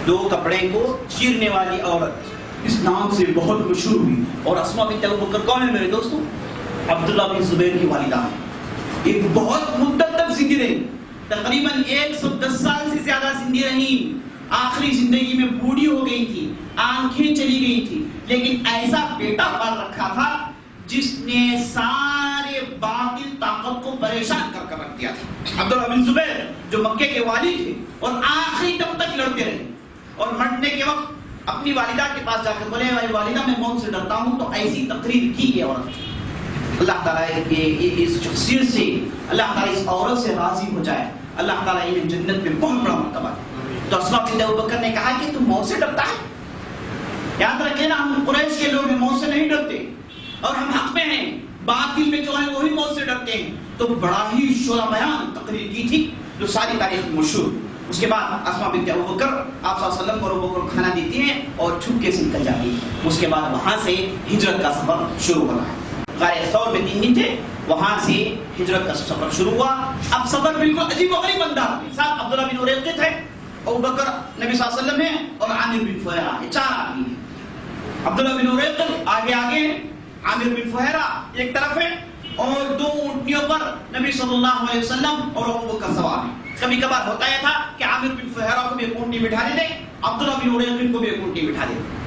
دو کپڑے کو چیرنے والی عورت، اس نام سے بہت مشہور ہوئی۔ اور اسماء بنت ابو بکر کون ہے میرے دوستوں؟ عبداللہ بن زبیر کی والدہ ہے۔ ایک بہت مدت تک زندگی رہی، تقریباً 110 سال سے زیادہ زندگی رہی، آخری زندگی میں بوڑھی ہو گئی تھی، آنکھیں چلی گئی تھی، لیکن ایسا بیٹا پال رکھا تھا جس نے سارے باطل طاقت کو پریشان کر رکھ دیا تھا۔ عبداللہ بن زبیر جو مکے کے والی تھے اور آخری دم تک لڑتے رہے، اور مرنے کے وقت اپنی والدہ کے پاس جا کر بولے والدہ میں موت سے ڈرتا ہوں، تو ایسی تقریر کی یہ عورت۔ اللہ تعالیٰ اس شخصیت سے، اللہ تعالیٰ اس عورت سے راضی ہو جائے، اللہ تعالیٰ انہیں جنت میں بہت بڑا مرتبہ ہے۔ تو اسماء بنت ابو بکر نے کہا کہ تم موت سے ڈرتا ہے؟ یاد رکھیں نا، ہم قریش کے لوگ ہیں، موت سے نہیں ڈرتے، اور ہم حق میں ہیں، باطل میں جو ہیں وہی موت سے ڈرتے ہیں۔ تو بڑا ہی شورا بیان تقریر کی تھی جو ساری تاریخ میں مشہور۔ اس کے بعد اسماء بنت ابو بکر آپ صلی اللہ علیہ وسلم کو ابو بکر کھانا دیتی ہیں اور چھپکے سے نکل جاتی ہیں۔ اس کے بعد وہاں سے ہجرت کا سفر شروع ہو رہا ہے۔ غار ثور میں 3 دن تھے، وہاں سے ہجرت کا سفر شروع ہوا۔ اب سفر بالکل عجیب و غریب انداز میں، ساتھ عبداللہ بن اریقط ہے، ابو بکر نبی صلی اللہ علیہ وسلم ہے، اور عامر بن فہیرہ ہے، 4 آدمی ہیں۔ عبداللہ بن اریقط آگے ہیں، عامر بن فہیرہ ایک طرف ہے، اور 2 اونٹنیوں پر نبی صلی اللہ علیہ وسلم اور ابو بکر سوار ہیں۔ کبھی کبھار ہوتا یہ تھا کہ عامر بن فہیرہ کو بھی ایک اونٹنی بٹھا دیتے، عبداللہ بن اریقط کو بھی ایک اونٹنی بٹھا دیتے،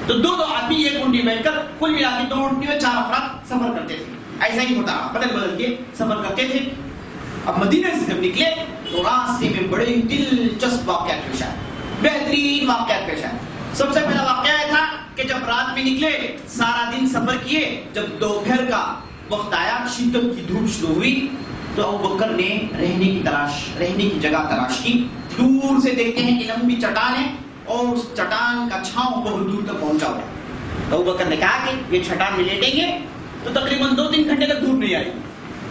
تو 2 آدمی ایک اونٹنی بیٹھ کر کل ملا کے 2 اونٹنی میں 4 افراد سفر کرتے تھے۔ ایسا ہی ہوتا رہا، بدل کے سفر کرتے تھے۔ اب مدینہ سے جب نکلے تو راستے میں بڑے دلچسپ واقعات پیش آئے، بہترین واقعات پیش آئے۔ سب سے پہلا واقعہ یہ تھا کہ جب رات میں نکلے، سارا دن سفر کیے، جب دوپہر کا وقت آیا، شدت کی دھوپ شروع ہوئی، تو ابو بکر نے رہنے کی جگہ تلاش کی۔ دور سے دیکھتے ہیں کہ لمبی چٹان ہے اور اس چٹان کا چھاؤں بہت دور تک پہنچا ہوا ہے۔ تو ابو بکر نے کہا کہ یہ چٹان میں لیٹیں گے تو تقریباً 2-3 گھنٹے تک دھوپ نہیں آئی،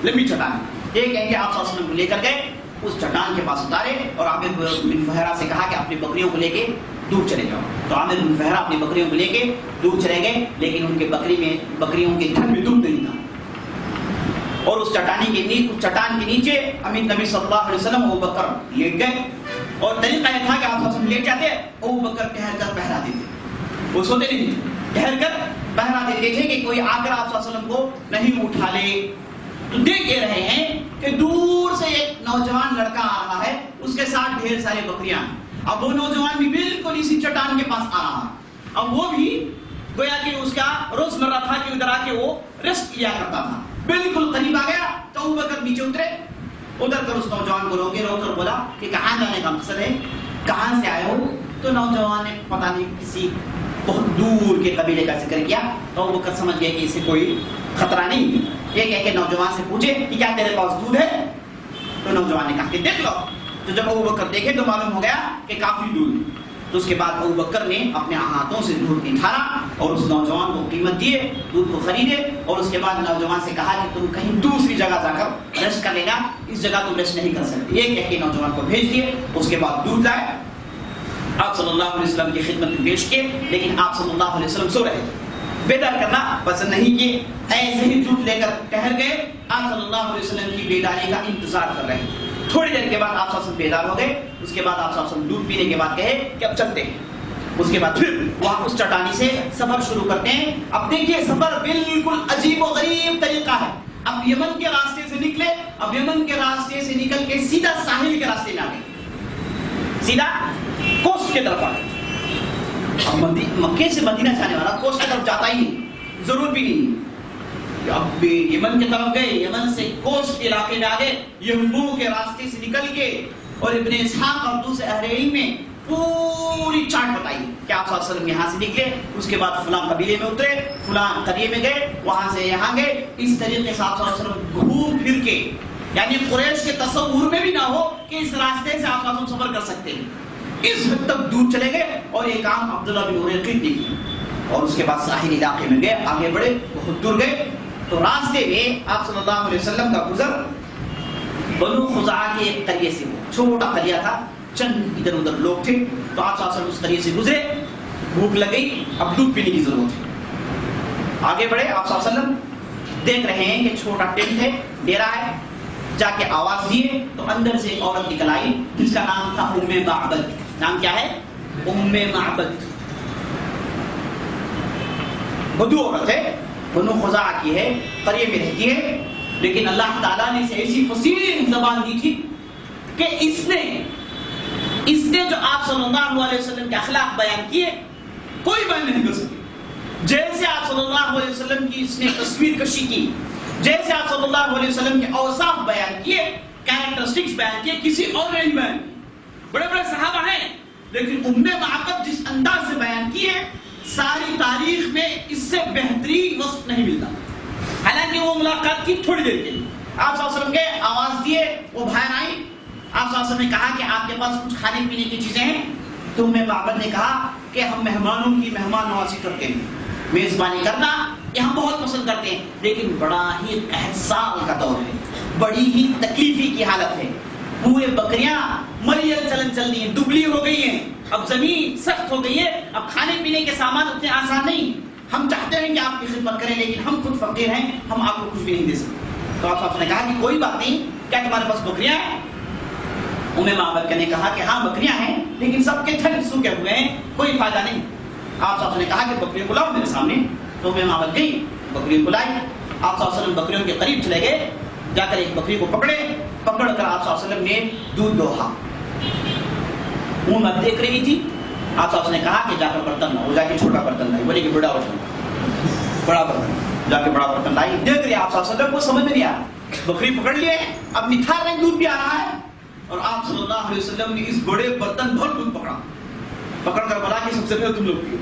لمبی چٹان ہے۔ یہ کہیں کہ آپ صلی اللہ علیہ وسلم کو لے کر گئے، اس چٹان کے پاس اتارے اور عامر بن فہیرہ سے کہا کہ اپنی بکریوں کو لے کے دور چلے جاؤ۔ تو عامر بن فہیرہ اپنی بکریوں کو لے کے دور چلے گئے، لیکن ان کے بکریوں کے تھن میں دودھ نہیں تھا، اور اس چٹان کے نیچے امین نبی صلی اللہ علیہ وسلم ابو بکر لیٹ گئے، اور طریقہ یہ تھا کہ آپ صلی اللہ علیہ وسلم لیٹ جاتے، ابو بکر ٹہر کر پہرا دیتے، وہ سوتے نہیں تھے، ٹہر کر پہرا دیتے تھے کہ کوئی آ کر آپ صلی اللہ علیہ وسلم کو نہیں اٹھا لے۔ تو دیکھ یہ رہے ہیں کہ دور سے ایک نوجوان لڑکا آ رہا ہے، اس کے ساتھ ڈھیر سارے بکریاں ہیں۔ اب وہ نوجوان بھی بالکل اسی چٹان کے پاس آ رہا ہے، اب وہ بھی گویا کہ اس کا روزمرہ تھا کہ ادھر آ کے وہ ریسٹ لیا کرتا تھا۔ بالکل قریب آ گیا تو ابو بکر نیچے اتر کر اس نوجوان کو رو کر بولا کہ کہاں جانے کا مقصد ہے، کہاں سے آئے ہو؟ تو نوجوان نے پتہ نہیں کسی بہت دور کے قبیلے کا ذکر کیا، تو ابو بکر سمجھ گئے کہ اسے کوئی خطرہ نہیں۔ یہ کہہ کے نوجوان سے پوچھے کہ کیا تیرے پاس دودھ ہے؟ تو نوجوان نے کہا کہ دیکھ لو۔ تو جب ابو بکر دیکھے تو معلوم ہو گیا کہ کافی دودھ۔ تو اس کے بعد ابو بکر نے اپنے ہاتھوں سے دودھ نکھارا اور اس نوجوان کو قیمت دیے، دودھ کو خریدے، اور اس کے بعد نوجوان سے کہا کہ تم کہیں دوسری جگہ جا کر ریسٹ کر لینا، اس جگہ تم ریسٹ نہیں کر سکتے۔ یہ کہہ کے نوجوان کو بھیج دیے۔ اس کے بعد دودھ لائے، آپ صلی اللہ علیہ وسلم کی خدمت میں پیش کیے، لیکن آپ صلی اللہ علیہ وسلم سو رہے تھے، بیدار کرنا پسند نہیں کیے، ایسے ہی دودھ لے کر ٹہر گئے۔ آپ صلی اللہ علیہ وسلم کی بیداری کا انتظار کر رہے ہیں۔ تھوڑی دیر کے بعد آپ صلی اللہ علیہ وسلم بیدار ہو گئے۔ اس کے بعد آپ صلی اللہ علیہ وسلم دودھ پینے کے بعد کہے کہ اب چلتے ہیں۔ اس کے بعد پھر وہاں اس چٹانی سے سفر شروع کرتے ہیں۔ اب دیکھیے سفر بالکل عجیب و غریب طریقہ ہے۔ اب یمن کے راستے سے نکلے، اب یمن کے راستے سے نکل کے سیدھا ساحل کے راستے میں آ گئے، سیدھا کوسٹ کی طرف آ گئے۔ اب مکے سے مدینہ جانے والا کوسٹ کی طرف جاتا ہی نہیں، ضرور بھی نہیں۔ اب یمن کی طرف گئے، یمن سے کوسٹ کے علاقے میں آ گئے، یمبو کے راستے سے نکل کے، اور ابن اسحاق اور دوسرے اہل علم میں پوری چارٹ بتائی کہ آپ صلی اللہ علیہ وسلم یہاں سے نکلے، اس کے بعد فلاں قبیلے میں اترے، فلاں قریے میں گئے، وہاں سے یہاں گئے. اس طریقے سے آپ صلی اللہ علیہ وسلم گھوم پھر کے، یعنی قریش کے تصور میں بھی نہ ہو کہ اس راستے سے آپ صلی اللہ علیہ وسلم سفر کر سکتے ہیں. اس حد تک دور چلے گئے اور یہ کام عبداللہ بن اریقط نے کیا. اور اس کے بعد ساحلی علاقے میں گئے، آگے بڑھے، بہت دور گئے تو راستے میں آپ صلی اللہ علیہ وسلم کا گزر بنو خزاعہ کے ایک قریے سے ہوا. چھوٹا قریہ تھا، چند ادھر ادھر لوگ تھے. تو آپ صلی اللہ علیہ وسلم اس قریے سے گزرے، بھوک لگ گئی، اب دودھ پینے کی ضرورت ہے. آگے بڑھے، آپ صلی اللہ علیہ وسلم دیکھ رہے ہیں کہ چھوٹا ٹینٹ ہے، ڈیرا ہے. جا کے آواز دیے تو اندر سے ایک عورت نکل آئی جس کا نام تھا ام معبد. نام کیا ہے؟ ام معبد. بدو عورت ہے، بنو خزاعہ کی ہے، قریے میں رہتی ہے، لیکن اللہ تعالیٰ نے اسے ایسی فصیح زبان دی تھی کہ اس نے جو آپ صلی اللہ علیہ وسلم کے اخلاق بیان کیے کوئی بیان نہیں کر سکے. جیسے آپ صلی اللہ علیہ وسلم کی اس نے تصویر کشی کی، جیسے آپ صلی اللہ علیہ وسلم کے اوصاف بیان کیے، کیریکٹرسٹکس بیان کیے، کسی اور نے نہیں بیان کیے. بڑے بڑے صحابہ ہیں لیکن ام معبد جس انداز سے بیان کی ہے ساری تاریخ میں اس سے بہترین وصف نہیں ملتا. حالانکہ وہ ملاقات کی تھوڑی دیر کے لیے آپ صلی اللہ علیہ وسلم کے آواز دیے، وہ باہر آئی. آپ صلی اللہ علیہ وسلم نے کہا کہ آپ کے پاس کچھ کھانے پینے کی چیزیں ہیں؟ تو ام معبد نے کہا کہ ہم مہمانوں کی مہمان نوازی کرتے ہیں، میزبانی کرنا یہ ہم بہت پسند کرتے ہیں، لیکن بڑا ہی قحط سال کا دور ہے، بڑی ہی تکلیفی کی حالت ہے. پورے بکریاں مریل چلن چل رہی ہیں، دبلی ہو گئی ہیں، اب زمین سخت ہو گئی ہے، اب کھانے پینے کے سامان اتنے آسان نہیں. ہم چاہتے ہیں کہ آپ کی خدمت کریں لیکن ہم خود فقیر ہیں، ہم آپ کو کچھ بھی نہیں دے سکتے. تو آپ نے کہا کہ کوئی بات نہیں، کیا تمہارے پاس بکریاں ہیں؟ ام معبد نے کہا کہ ہاں بکریاں ہیں لیکن سب کے تھن سوکھے ہوئے ہیں، کوئی فائدہ نہیں. آپ نے کہا کہ بکریوں کو لاؤ میرے سامنے. تو ام معبد گئی، بکریوں کو لائی. آپ صلی اللہ علیہ وسلم بکریوں کے قریب چلے گئے، جا کر ایک بکری کو پکڑے، پکڑ کر آپ صلی اللہ علیہ وسلم نے دودھ دوہا. وہ دیکھ رہی تھی. آپ صلی اللہ علیہ وسلم نے کہا کہ جا کر برتن لاؤ. وہ جا کے چھوٹا برتن لائی، بولے کہ بڑا برتن، جا کے بڑا برتن لائی. دیکھ رہے آپ صلی اللہ علیہ وسلم کو سمجھ میں نہیں آ رہا، بکری پکڑ لیے، اب نتھار رہے، دودھ بھی آ رہا ہے. اور آپ صلی اللہ علیہ وسلم نے اس بڑے برتن بھر دودھ پکڑ کر بلا کہ سب سے پہلے تم لوگ پیو.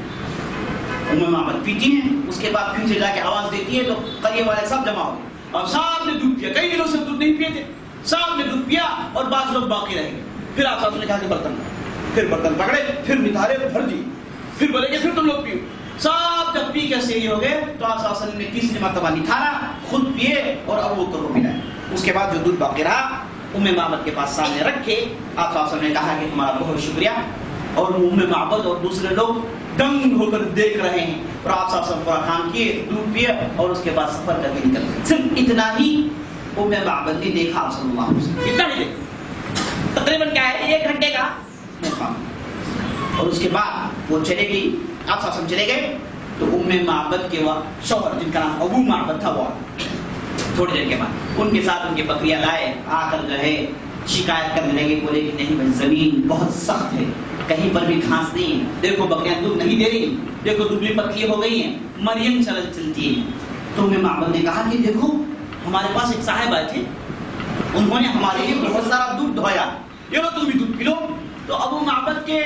ام معبد پیتی ہیں، اس کے بعد پھر سے جا کے آواز دیتی ہے تو قریے والے سب جمع ہو گئے اور سب نے دودھ پیا. کئی دنوں سے دودھ نہیں پیے تھے، سب نے دودھ پیا اور بعض لوگ باقی رہ گئے. پھر آپ صاحب نے کہا کہ برتن، پھر برتن پکڑے، پھر نتھارے بھر دی، پھر بولے کہ پھر تم لوگ پیو. سب جب پی کے صحیح ہو گئے تو آپ صلی اللہ علیہ وسلم نے تیسری مرتبہ نتھارا، خود پیے اور ابو بکر کو پلائے. اس کے بعد جو دودھ باقی رہا ام معبد کے پاس سامنے رکھ کے آپ صلی اللہ علیہ وسلم نے کہا کہ تمہارا بہت شکریہ. اور ام معبد اور دوسرے لوگ دنگ ہو کر دیکھ رہے ہیں. اور آپ صلی اللہ علیہ وسلم پورا کام کیے، دودھ پیے اور اس کے بعد سفر کر کے نکل گئے. صرف اتنا ہی ام معبد نے دیکھا آپ صلی اللہ علیہ وسلم، اتنا ہی دیکھا. تقریباً کیا ہے 1 گھنٹے کا مقام. اور اس کے بعد وہ چلے گئی، آپ صلی اللہ علیہ وسلم چلے گئے تو ام معبد کے شوہر جن کا نام ابو معبد تھا وہ تھوڑی دیر کے بعد ان کے ساتھ ان کی بکریاں لائے. آ کر جو ہے شکایت کرنے لگے، بولے کہ نہیں بھائی زمین بہت سخت ہے، کہیں پر بھی گھاس نہیں، دیکھو بکریاں دودھ نہیں دے رہی، دیکھو دبلی پتلی ہو گئی ہیں، مریم چلتی ہے. تو ام معبد نے کہا کہ دیکھو ہمارے پاس ایک صاحب آئے تھے، انہوں نے ہمارے لیے بہت سارا دودھ دھویا، یہ لو تم بھی دودھ پی لو. تو ابو معبد کے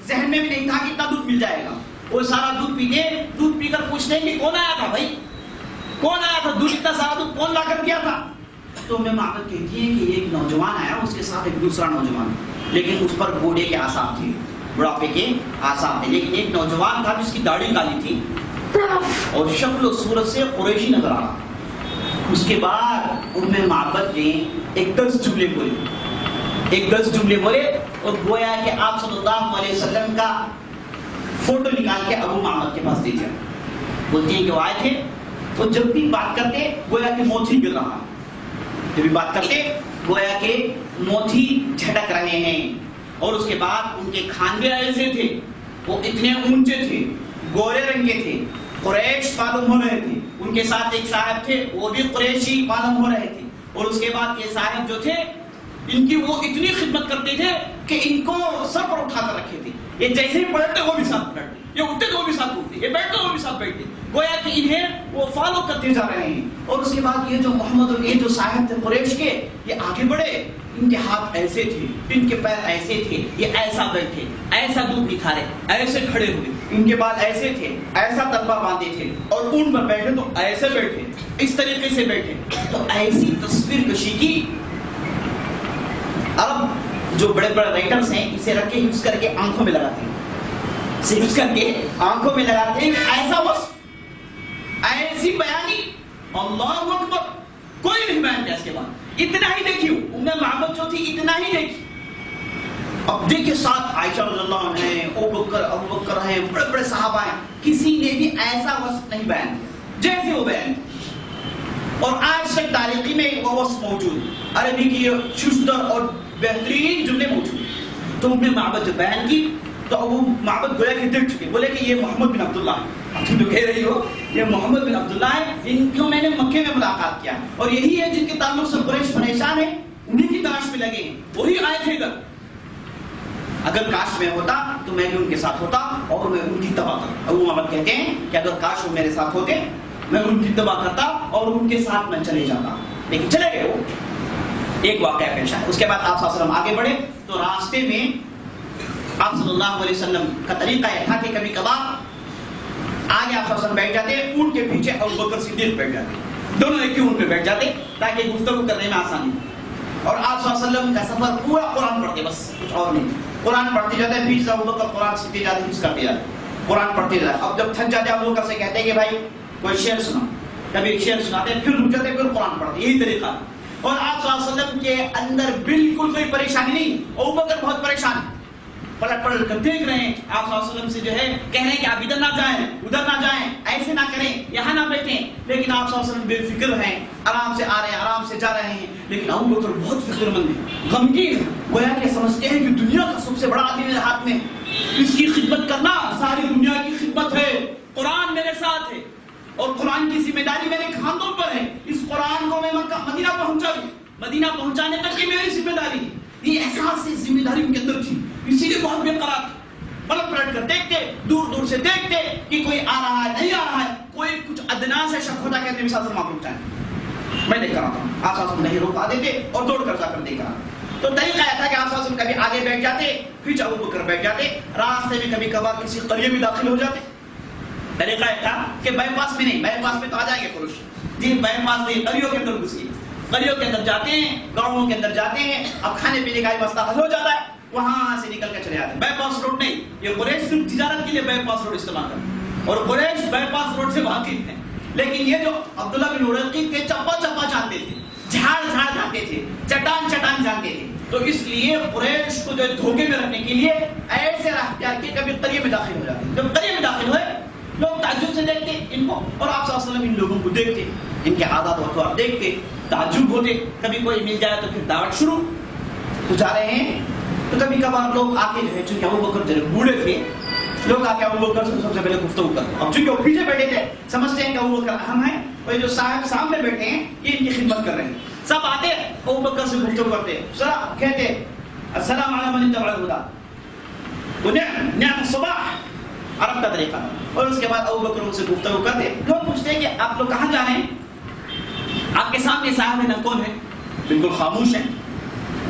ذہن میں بھی نہیں تھا کہ اتنا دودھ مل جائے گا. وہ سارا دودھ پیتے، دودھ پی کر پوچھتے ہیں کہ کون آیا تھا بھائی، کون آیا تھا، دودھ اتنا سارا دودھ کون لا کر دیا تھا؟ تو ام معبد کہتی ہے کہ ایک نوجوان آیا، اس کے ساتھ ایک دوسرا نوجوان، لیکن اس پر بوڑھے کے آثار تھے، بڑھاپے کے آثار تھے. لیکن ایک نوجوان تھا جس کی داڑھی کالی تھی اور شکل و صورت سے قریشی نظر آ رہا. اس کے بعد ام معبد نے ایک 10 جملے بولے اور گویا کہ آپ صلی اللہ علیہ وسلم کا فوٹو نکال کے ابو معبد کے پاس دے دیا. بولتی ہیں کہ وہ آئے تھے، وہ جب بھی بات کرتے گویا کہ موتی گر رہا، جب بھی بات کرتے گویا کہ موتی جھٹک رہے ہیں. اور اس کے بعد ان کے کھانوے ایسے تھے، وہ اتنے اونچے تھے، گورے رنگ کے تھے، قریش معلوم ہو رہے تھے. ان کے ساتھ ایک صاحب تھے، وہ بھی قریشی معلوم ہو رہے تھے. اور اس کے بعد یہ صاحب جو تھے ان کی وہ اتنی خدمت کرتے تھے کہ ان کو سر پر اٹھا کر رکھے تھے. یہ جیسے ہی پلٹتے وہ بھی ساتھ پلٹتے, یہ اٹھتے تو وہ بھی ساتھ اٹھتے, یہ بیٹھتے وہ بھی ساتھ بیٹھتے, گویا کہ انہیں وہ فالو کرتے جا رہے ہیں. اور اس کے بعد یہ جو محمد اور یہ جو صاحب تھے قریش کے, یہ آگے بڑھے, ان کے ہاتھ ایسے تھے, ان کے پیر ایسے تھے, یہ ایسا بیٹھے, ایسا دودھ نکھارے, ایسے کھڑے ہوئے, ان کے بال ایسے تھے, ایسا تلوا باندھے تھے, اور اون پر بیٹھے تو ایسے بیٹھے, اس طریقے سے بیٹھے. تو ایسی تصویر کشی کی. اب جو بڑے بڑے رائٹرز ہیں اسے رکھ کے یوز کر کے آنکھوں میں لگاتے ہیں, اسے یوز کر کے آنکھوں میں لگاتے ہیں. ایسا وصف, ایسی بیانی, اللہ اکبر, کوئی نہیں بیان کیا اس کے بعد. اتنا ہی دیکھی ام محمد جو تھی, اتنا ہی دیکھی. اب دیکھیں ساتھ عائشہ رضی اللہ عنہ ہیں, ابو بکر ہیں, بڑے بڑے صحابہ ہیں, کسی نے بھی ایسا وصف نہیں بیان کیا جیسے وہ بیان. اور آج تک تاریخی میں وہ وصف موجود, عربی کی شستر اور بہترین جملے موجود. تو ام معبد جب بیان کی تو ابو معبد گویا کہ دیکھ چکے, بولے کہ یہ محمد بن عبداللہ ہے. اب تم تو کہہ رہی ہو یہ محمد بن عبداللہ ہے, ان کو میں نے مکے میں ملاقات کیا, اور یہی ہے جن کے تعلق سے قریش پریشان ہے, انہی کی تلاش میں لگے ہیں, وہی آئے تھے ادھر. اگر کاش میں ہوتا تو میں بھی ان کے ساتھ ہوتا اور میں ان کی تباہ کرتا. ابو معبد کہتے ہیں کہ اگر کاش وہ میرے ساتھ ہوتے میں ان کی تباہ کرتا اور ان کے ساتھ میں چلے جاتا, لیکن چلے گئے وہ. ایک واقعہ پیش آیا. اس کے بعد آپ صلی اللہ علیہ وسلم آگے بڑھے تو راستے میں آپ صلی اللہ علیہ وسلم کا طریقہ یہ تھا کہ کبھی کبھار آگے آپ صلی اللہ علیہ وسلم بیٹھ جاتے, اونٹ کے پیچھے ابو بکر صدیق بیٹھ جاتے, دونوں ایک ہی اونٹ پہ بیٹھ جاتے تاکہ گفتگو کرنے میں آسانی. اور آپ صلی اللہ علیہ وسلم کا سفر پورا قرآن پڑھتے, بس کچھ اور نہیں, قرآن پڑھتے جاتے, بیچ سے ابو بکر قرآن سیکھتے جاتے, حفظ کرتے جاتے, قرآن پڑھتے جاتے. اب جب تھک جاتے ابو بکر سے کہتے ہیں کہ بھائی کوئی شعر سنا, کبھی ایک شعر سناتے, پھر رک جاتے, پھر قرآن پڑھتے, یہی طریقہ. اور آپ صلی اللہ علیہ وسلم کے اندر بالکل کوئی پریشانی نہیں. ابو بکر بہت پریشان, پلٹ پلٹ کر دیکھ رہے ہیں آپ صلی اللہ علیہ وسلم سے, جو ہے کہہ رہے ہیں کہ آپ ادھر نہ جائیں, ادھر نہ جائیں, ایسے نہ کریں, یہاں نہ بیٹھیں. لیکن آپ صلی اللہ علیہ وسلم بے فکر ہیں, آرام سے آ رہے ہیں, آرام سے جا رہے ہیں. لیکن ابو بکر بہت فکر مند ہے, غمگین, گویا کہ سمجھتے ہیں کہ دنیا کا سب سے بڑا آدمی میرے ہاتھ میں, اس کی خدمت کرنا ساری دنیا کی خدمت ہے. قرآن میرے ساتھ ہے اور قرآن کی ذمہ داری میرے کھانوں پر ہے. اس قرآن کو میں مدینہ پہنچا دوں, مدینہ پہنچانے تک کی میری ذمہ داری. یہ احساس سے ذمہ داری ان کے اندر تھی, اسی لیے بہت بے قرار تھے. پلٹ پلٹ کر دیکھتے, دور دور سے دیکھتے کہ کوئی آ رہا ہے نہیں آ رہا ہے, کوئی کچھ ادنا سے شک ہوتا کہتے مثال سے معلوم جائے, میں دیکھ رہا ہوں. آپ صلی نہیں روکا دیتے اور دوڑ کر جا کر دیکھ رہا. تو طریقہ یہ تھا کہ آپ صلی اللہ علیہ وسلم کبھی آگے بیٹھ جاتے, پھر ابو بکر بیٹھ جاتے, راستے میں کبھی کبھار کسی قریے میں داخل ہو جاتے. طریقہ یہ تھا کہ بائی پاس میں نہیں, بائی پاس میں تو آ جائیں گے پروش جی, بائی پاس نہیں, قریوں کے اندر گھس گئے, قریوں کے اندر جاتے ہیں, گاؤں کے اندر جاتے ہیں. اب کھانے پینے کا مسئلہ حل ہو جاتا ہے, وہاں سے نکل کے چلے جاتے ہیں. بائی پاس روڈ نہیں, یہ قریش صرف تجارت کے لیے بائی پاس روڈ استعمال کرتے, اور قریش بائی پاس روڈ سے واقف ہیں. لیکن یہ جو عبداللہ بن ارقی تھے, چپا چپا جانتے تھے, جھاڑ جھاڑ جانتے تھے, چٹان چٹان جانتے تھے. تو اس لیے قریش کو جو دھوکے میں رکھنے کے لیے ایسے راہ اختیار کیے, کبھی قریے میں داخل ہو جاتے. جب قریے میں داخل ہوئے لوگ تعجب سے دیکھتے ان کو, اور آپ صلی اللہ علیہ وسلم ان لوگوں کو دیکھتے, ان کے عادات و اطوار دیکھتے, تعجب ہوتے. کبھی کوئی مل جائے تو پھر دعوت شروع, تو جا رہے ہیں. تو کبھی کبھار لوگ آ کے جو ہے, چونکہ ابو بکر جو بوڑھے تھے, لوگ آ کے ابو بکر سے سب سے پہلے گفتگو کرتے. اب چونکہ وہ پیچھے بیٹھے تھے, سمجھتے ہیں کہ ابو بکر اہم ہے, اور جو صاحب سامنے بیٹھے ہیں یہ ان کی خدمت کر رہے ہیں. سب آتے ابو بکر سے گفتگو کرتے, ذرا کہتے السلام علی من اتبع الہدی ونعم الصباح, عرب کا طریقہ. اور اس کے بعد ابو بکر ان سے گفتگو کرتے. لوگ پوچھتے ہیں کہ آپ لوگ کہاں جا رہے ہیں, آپ کے سامنے صاحب ہے, نہ کون ہے, بالکل خاموش ہیں.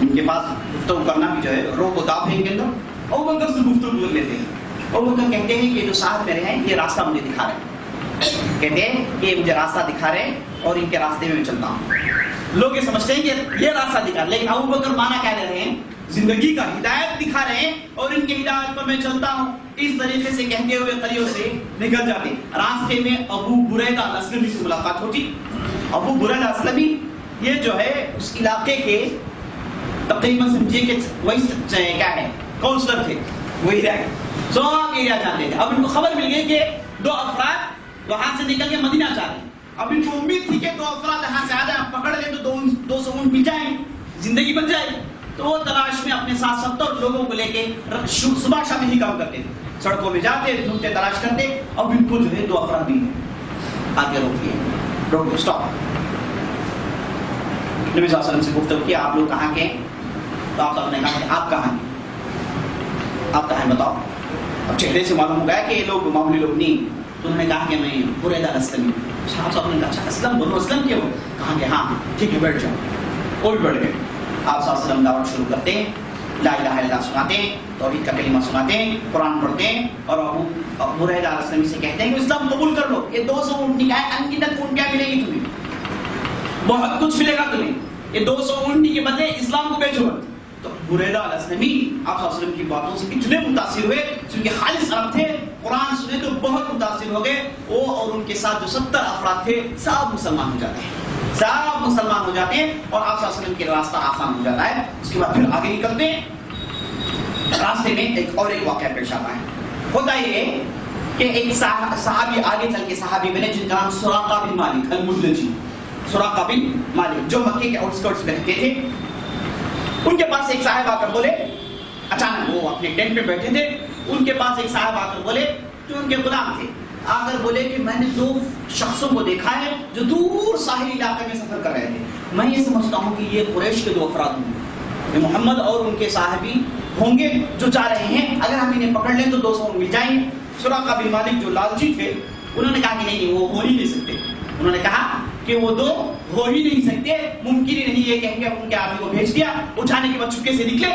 ان کے پاس گفتگو کرنا بھی جو ہے روب و داب ہے ان کے اندر. ابو بکر سے گفتگو کر لیتے ہیں. ابو بکر کہتے ہیں کہ جو صاحب میرے ہیں یہ راستہ مجھے دکھا رہے ہیں, کہتے ہیں کہ مجھے راستہ دکھا رہے ہیں اور ان کے راستے میں چلتا ہوں. لوگ یہ سمجھتے ہیں کہ یہ راستہ دکھا رہے, لیکن ابو بکر مانا کیا دے رہے ہیں, زندگی کا ہدایت دکھا رہے ہیں, اور ان کی ہدایت پر میں چلتا ہوں. اس طریقے سے کہتے ہوئے قریوں سے نکل جاتے. راستے میں ابو بریدہ الاسلمی سے ملاقات ہوتی. ابو بریدہ الاسلمی یہ جو ہے اس علاقے کے تقریباً سمجھیے کہ وہی کیا ہے, کونسلر تھے, وہی رہے, سب ایریا جانتے تھے. اب ان کو خبر مل گئی کہ 2 افراد وہاں سے نکل کے مدینہ جا رہے ہیں. اب ان کو امید تھی کہ 2 افراد یہاں سے آ جائیں, پکڑ لیں تو 200 اونٹ مل جائیں, زندگی بن جائے. تو وہ تلاش میں اپنے ساتھ 70 لوگوں کو لے کے صبح شام ہی کام کرتے تھے, سڑکوں میں جاتے, ڈھونڈتے, تلاش کرتے. اب ان کو جو ہے 2 افراد بھی آگے روکیے, روک اسٹاپ. نبی صلی اللہ علیہ وسلم سے گفتگو کیا, آپ لوگ کہاں کے ہیں, تو آپ نے کہا کہ آپ کہاں ہیں؟ آپ کہاں ہیں بتاؤ؟ اب چہرے سے معلوم ہو گیا کہ یہ لوگ معمولی لوگ نہیں. تو انہوں نے کہا کہ میں بریدہ الاسلمی. صاحب نے کہا اچھا اسلم بولو، اسلم کیا ہو؟ کہا کہ ہاں ٹھیک ہے بیٹھ جاؤ. وہ بھی بیٹھ گئے. آپ صلی اللہ علیہ وسلم دعوت شروع کرتے ہیں، لا الہ الا اللہ سناتے ہیں، توحید کا کلمہ سناتے ہیں، قرآن پڑھتے ہیں اور ابو بریدہ الاسلمی سے کہتے ہیں کہ اسلام قبول کر لو. یہ 200 اونٹ نکائے انگنت اونٹیاں ملے گی تمہیں، بہت کچھ ملے گا تمہیں. یہ 200 اونٹی کے بدلے اسلام کو بیچو. تو بریدہ الاسلمی آپ صلی اللہ علیہ وسلم کی باتوں سے اتنے متاثر ہوئے، کیونکہ خالص عرب تھے، قرآن سنے تو بہت متاثر ہو گئے. وہ اور ان کے ساتھ جو 70 افراد تھے سب مسلمان ہو جاتے ہیں، سب مسلمان ہو جاتے ہیں اور آپ صلی اللہ علیہ وسلم کے راستہ آسان ہو جاتا ہے. اس کے بعد پھر آگے نکلتے ہیں. راستے میں ایک واقعہ پیش آتا ہے. ہوتا یہ کہ ایک صحابی آگے چل کے صحابی بنے جن کا نام سراقہ بن مالک المدلجی، سراقہ بن مالک، جو مکے کے آؤٹ اسکرٹس میں رہتے تھے. ان کے پاس ایک صاحب آ کر بولے، اچانک وہ اپنے ٹینٹ پہ بیٹھے تھے، ان کے پاس ایک صاحب آ کر بولے جو ان کے غلام تھے، آ کر بولے کہ میں نے 2 شخصوں کو دیکھا ہے جو دور ساحلی علاقے میں سفر کر رہے تھے. میں یہ سمجھتا ہوں کہ یہ قریش کے 2 افراد ہوں گے، محمد اور ان کے صحابی ہوں گے جو جا رہے ہیں. اگر ہم انہیں پکڑ لیں تو 200 مل جائیں گے. سراقہ بن مالک جو لالچی تھے انہوں نے کہا کہ نہیں وہ ہو ہی نہیں سکتے. انہوں نے کہا کہ وہ 2 ہو ہی نہیں سکتے، ممکن ہی نہیں. یہ کہیں گے ان کے آدمی کو بھیج دیا، اٹھانے کے بعد چپکے سے نکلے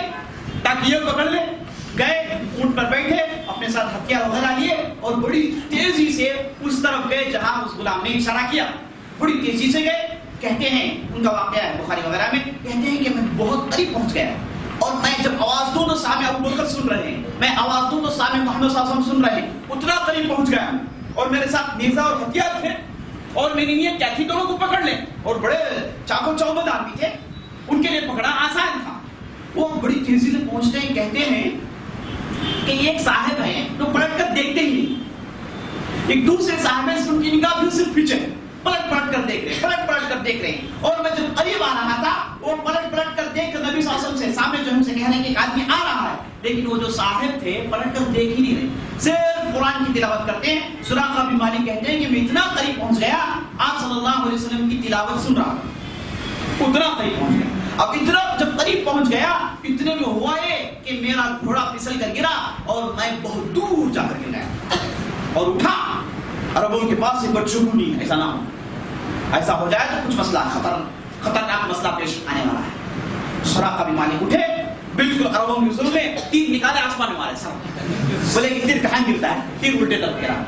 تاکہ یہ پکڑ لے. گئے اونٹ پر بیٹھے، اپنے ساتھ ہتھیار وغیرہ لیے اور بڑی تیزی سے اس طرف گئے جہاں اس غلام نے اشارہ کیا. بڑی تیزی سے گئے. کہتے ہیں ان کا واقعہ ہے بخاری وغیرہ میں، کہتے ہیں کہ میں بہت قریب پہنچ گیا اور میں جب آواز دوں تو سامنے ابو بکر سن رہے ہیں، میں آواز دوں تو سامنے محمد صلی اللہ علیہ وسلم سن رہے ہیں. اتنا قریب پہنچ گیا اور میرے ساتھ نیزہ اور ہتھیار تھے اور میری نیت کیا تھی دونوں کو پکڑ لیں. اور بڑے چاقو چوبند آدمی تھے، ان کے لیے پکڑنا آسان تھا. وہ بڑی تیزی سے پہنچتے ہیں. کہتے ہیں کہ یہ ایک صاحب ہیں جو پلٹ کر دیکھتے ہی نہیں. ایک دوسرے صاحب ہیں ان کی نگاہ پھر صرف پیچھے پلٹ کر دیکھ رہے ہیں، پلٹ کر دیکھ رہے ہیں. اور میں جب قریب آ رہا تھا وہ پلٹ کر دیکھ کر نبی صلی اللہ علیہ وسلم سے سامنے جو ہم سے کہہ رہے ہیں کہ ایک آدمی آ رہا ہے، لیکن وہ جو صاحب تھے پلٹ کر دیکھ ہی نہیں رہے، صرف قرآن کی تلاوت کرتے ہیں. سراقہ بن مالک کہتے ہیں کہ میں اتنا قریب پہنچ گیا، آپ صلی اللہ علیہ وسلم کی تلاوت سن رہا ہوں، اتنا قریب پہنچ گیا. اب اتنا جب قریب پہنچ گیا، اتنے میں ہوا یہ کہ میرا گھوڑا پھسل کر گرا اور میں بہت دور جا کر گرا اور اٹھا. عربوں کے پاس یہ بدشگونی ایسا نہ ہو، ایسا ہو جائے تو کچھ مسئلہ خطرناک مسئلہ پیش آنے والا ہے. سراقہ بن مالک اٹھے، بالکل عربوں کی ظلم میں تیر نکالے، آسمان میں مارے سب. بولے کہ تیر کہاں گرتا ہے؟ تیر الٹے طرف گرا،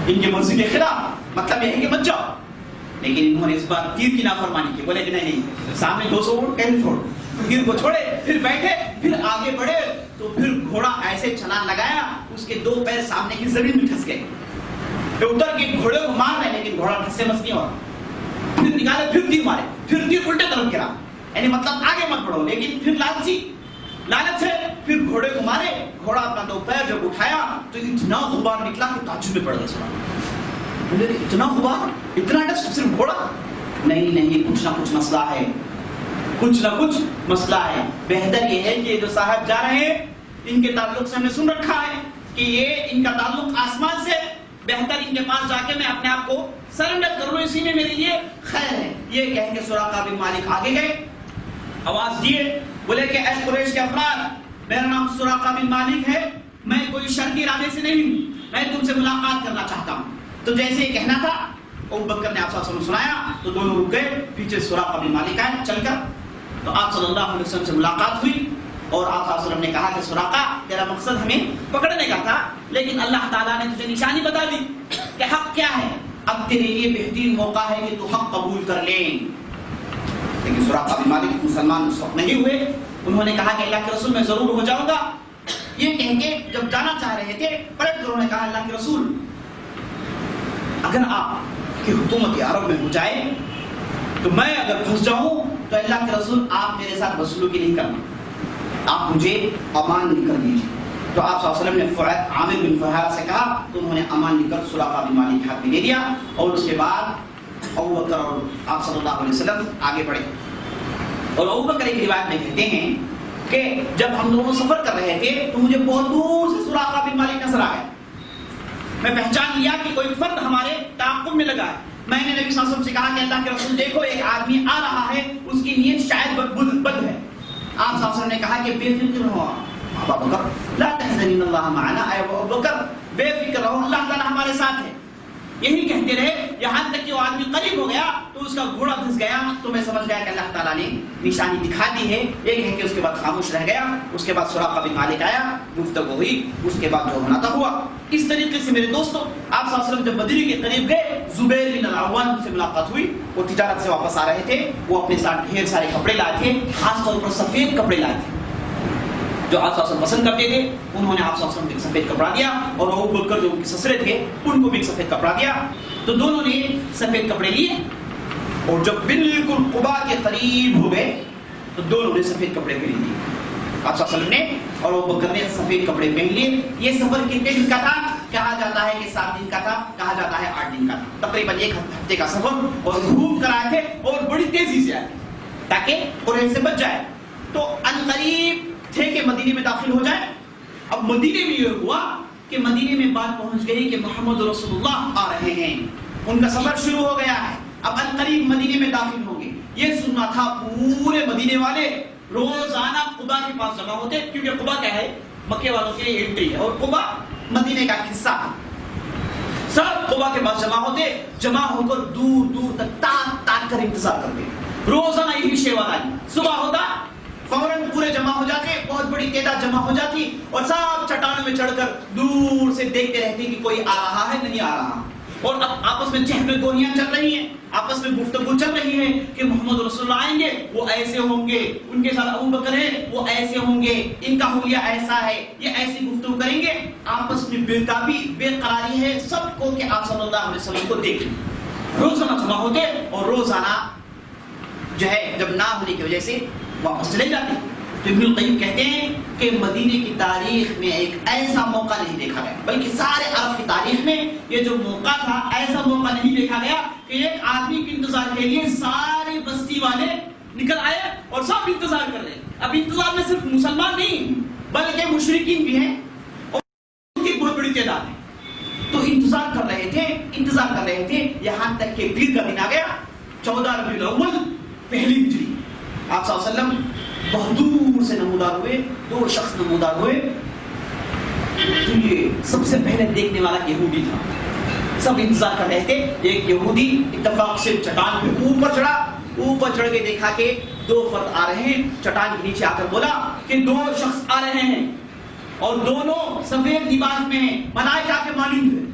ان کی مرضی کے خلاف. مطلب یہ ہے کہ بچ جاؤ. لیکن انہوں نے اس بار تیر کی نافرمانی کی. بولے کہ نہیں، سامنے 200 اونٹ کہیں چھوڑ. تیر کو چھوڑے، پھر بیٹھے، پھر آگے بڑھے تو پھر گھوڑا ایسے چھلانگ لگایا اس کے 2 پیر سامنے کی زمین میں پھنس گئے. پھر اتر کے گھوڑے کو مار رہے لیکن گھوڑا پھنس سے مس نہیں ہوا. پھر نکالے، پھر تیر مارے، پھر تیر الٹے طرف گرا. یعنی مطلب آگے مت بڑھو. لیکن پھر لالچ ہے، پھر گھوڑے کو مارے. گھوڑا اپنا 2 پیر جب اٹھایا تو اتنا غبار نکلا کہ تعجب میں پڑ گیا. اتنا غبار، اتنا ڈسٹ، صرف گھوڑا؟ نہیں، کچھ نہ کچھ مسئلہ ہے، کچھ نہ کچھ مسئلہ ہے. بہتر یہ ہے کہ جو صاحب جا رہے ہیں ان کے تعلق سے ہم نے سن رکھا ہے کہ یہ ان کا تعلق آسمان سے، بہتر ان کے پاس جا کے میں اپنے آپ کو سرنڈر کر لوں، اسی میں میرے لیے خیر ہے. یہ کہیں کہ سراقہ بن مالک آگے گئے، آواز دیے، بولے کہ اے قریش کے افراد، میرا نام سراقہ بن مالک ہے، میں کوئی شرعی ارادے سے نہیں ہوں، میں تم سے ملاقات کرنا چاہتا ہوں. تو جیسے یہ کہنا تھا ابو بکر نے آپ صلی اللہ علیہ وسلم سنایا تو دونوں رک گئے. پیچھے سراقہ بن مالک آئے چل کر، تو آپ صلی اللہ علیہ وسلم سے ملاقات ہوئی اور آپ صلی اللہ علیہ وسلم نے کہا کہ سراقہ تیرا مقصد ہمیں پکڑنے کا تھا، لیکن اللہ تعالیٰ نے تجھے نشانی بتا دی کہ حق کیا ہے. اب تیرے لیے بہترین موقع ہے کہ تو حق قبول کر لیں. لیکن سراقہ بن مالک مسلمان اس وقت نہیں ہوئے. انہوں نے کہا کہ اللہ کے رسول میں ضرور ہو جاؤں گا. یہ کہیں کہ جب جانا چاہ رہے تھے پلٹ کر انہوں نے کہا اللہ کے رسول اگر آپ کی حکومت عرب میں ہو جائے تو میں اگر پھنس جاؤں تو اللہ کے رسول آپ میرے ساتھ بدسلوکی نہیں کرنا، آپ مجھے امان لے کر دیجیے. تو آپ صلی اللہ علیہ وسلم نے عامر بن فہر سے کہا تو انہوں نے امان لے کر سراقہ بن مالک کے ہاتھ میں دے دیا. اور اس کے بعد ابو بکر اور آپ صلی اللہ علیہ وسلم آگے بڑھے. اور ابو بکر ایک روایت میں کہتے ہیں کہ جب ہم دونوں سفر کر رہے تھے تو مجھے بہت دور سے سراقہ بن مالک نظر آیا. میں پہچان لیا کہ کوئی فرد ہمارے تعاقب میں لگا ہے. میں نے نبی صلی اللہ علیہ وسلم سے کہا کہ اللہ کے رسول دیکھو ایک آدمی آ رہا ہے، اس کی نیت شاید بد ہے. آپ صلی اللہ علیہ وسلم نے کہا کہ بے فکر رہو ابو بکر، لا تحزن اللہ معنا، اے ابو بکر بے فکر رہو، اللہ تعالیٰ ہمارے ساتھ ہے. یہی کہتے رہے یہاں تک کہ وہ آدمی قریب ہو گیا تو اس کا گھوڑا پھنس گیا. تو میں سمجھ گیا کہ اللہ تعالیٰ نے نشانی دکھا دی ہے. ایک ہے کہ اس کے بعد خاموش رہ گیا. اس کے بعد سراقہ بن مالک آیا، گفتگو ہوئی، اس کے بعد جو ہونا تھا ہوا. اس طریقے سے میرے دوستوں آپ صلی اللہ علیہ وسلم جب مدینے کے قریب گئے، زبیر بن العوام سے ملاقات ہوئی. وہ تجارت سے واپس آ رہے تھے. وہ اپنے ساتھ ڈھیر سارے کپڑے لائے تھے، خاص طور پر سفید کپڑے لائے تھے جو آپ صلی اللہ علیہ وسلم پسند کرتے تھے. انہوں نے آپ صلی اللہ علیہ وسلم کو ایک سفید کپڑا دیا، اور ابو بکر جو ان کے سسرے تھے ان کو بھی ایک سفید کپڑا دیا. تو دونوں نے سفید کپڑے لیے، اور جب بالکل قباء کے قریب ہو گئے تو دونوں نے سفید کپڑے پہن لیے. آپ صلی اللہ علیہ وسلم نے اور ابو بکر نے سفید کپڑے پہن لیے. یہ سفر کتنے دن کا تھا؟ کہا جاتا ہے کہ 7 دن کا تھا، کہا جاتا ہے 8 دن کا تھا. تقریباً 1 ہفتے کا سفر، اور گھوم کر آئے تھے اور بڑی تیزی سے آئے تھے تاکہ قریش سے بچ جائے. تو ان قریب تھے کہ مدینے میں داخل ہو جائے. اب مدینے میں یہ ہوا کہ مدینے میں بات پہنچ گئی کہ محمد رسول اللہ آ رہے ہیں، ان کا سفر شروع ہو گیا ہے. اب ان قریب مدینے میں داخل ہوں گے. یہ سننا تھا پورے مدینے والے روزانہ قباء کے پاس جمع ہوتے، کیونکہ قباء کیا ہے؟ مکے والوں کے لیے انٹری ہے، اور قباء مدینے کا حصہ ہے. سب قباء کے پاس جمع ہوتے، جمع ہو کر دور دور تک تاک تاک کر انتظار کرتے. روزانہ یہی شیوانی. صبح ہوتا فوراً پورے جمع ہو جاتے، بہت بڑی تعداد جمع ہو جاتی، اور سب چٹانوں میں چڑھ کر دور سے دیکھتے رہتے کہ کوئی آ رہا ہے نہیں آ رہا. اور اب آپس میں چہل گولیاں چل رہی ہیں، آپس میں گفتگو چل رہی ہے کہ محمد رسول اللہ آئیں گے، وہ ایسے ہوں گے، ان کے ساتھ ابو بکر ہے وہ ایسے ہوں گے، ان کا حلیہ ایسا ہے، یہ ایسی گفتگو کریں گے. آپس میں بےتابی بے قراری ہے سب کو کہ آپ صلی اللہ علیہ وسلم کو دیکھیں. روزانہ جمع ہوتے، اور روزانہ جو ہے جب نہ ہونے کی وجہ سے واپس چلے جاتے. تو ابن القیم کہتے ہیں کہ مدینے کی تاریخ میں ایک ایسا موقع نہیں دیکھا گیا، بلکہ سارے عرب کی تاریخ میں یہ جو موقع تھا ایسا موقع نہیں دیکھا گیا کہ ایک آدمی کے انتظار کے لیے سارے بستی والے نکل آئے اور سب انتظار کر رہے ہیں. اب انتظار میں صرف مسلمان نہیں بلکہ مشرکین بھی ہیں، اور ان کی بہت بڑی تعداد ہے. تو انتظار کر رہے تھے یہاں تک کہ پیر کا دن آ گیا، 14 ربیع الاول، پہلی ہجری. آپ صلی اللہ علیہ وسلم بہت دور سے نمودار ہوئے. 2 شخص نمودار ہوئے. تو یہ سب سے پہلے دیکھنے والا یہودی تھا. سب انتظار کر رہے تھے. ایک یہودی اتفاق سے چٹان پہ اوپر چڑھا. اوپر چڑھ کے دیکھا کہ 2 فرد آ رہے ہیں. چٹان کے نیچے آ کر بولا کہ 2 شخص آ رہے ہیں، اور دونوں سفید لباس میں ہیں، ملائکہ کے مانند ہیں،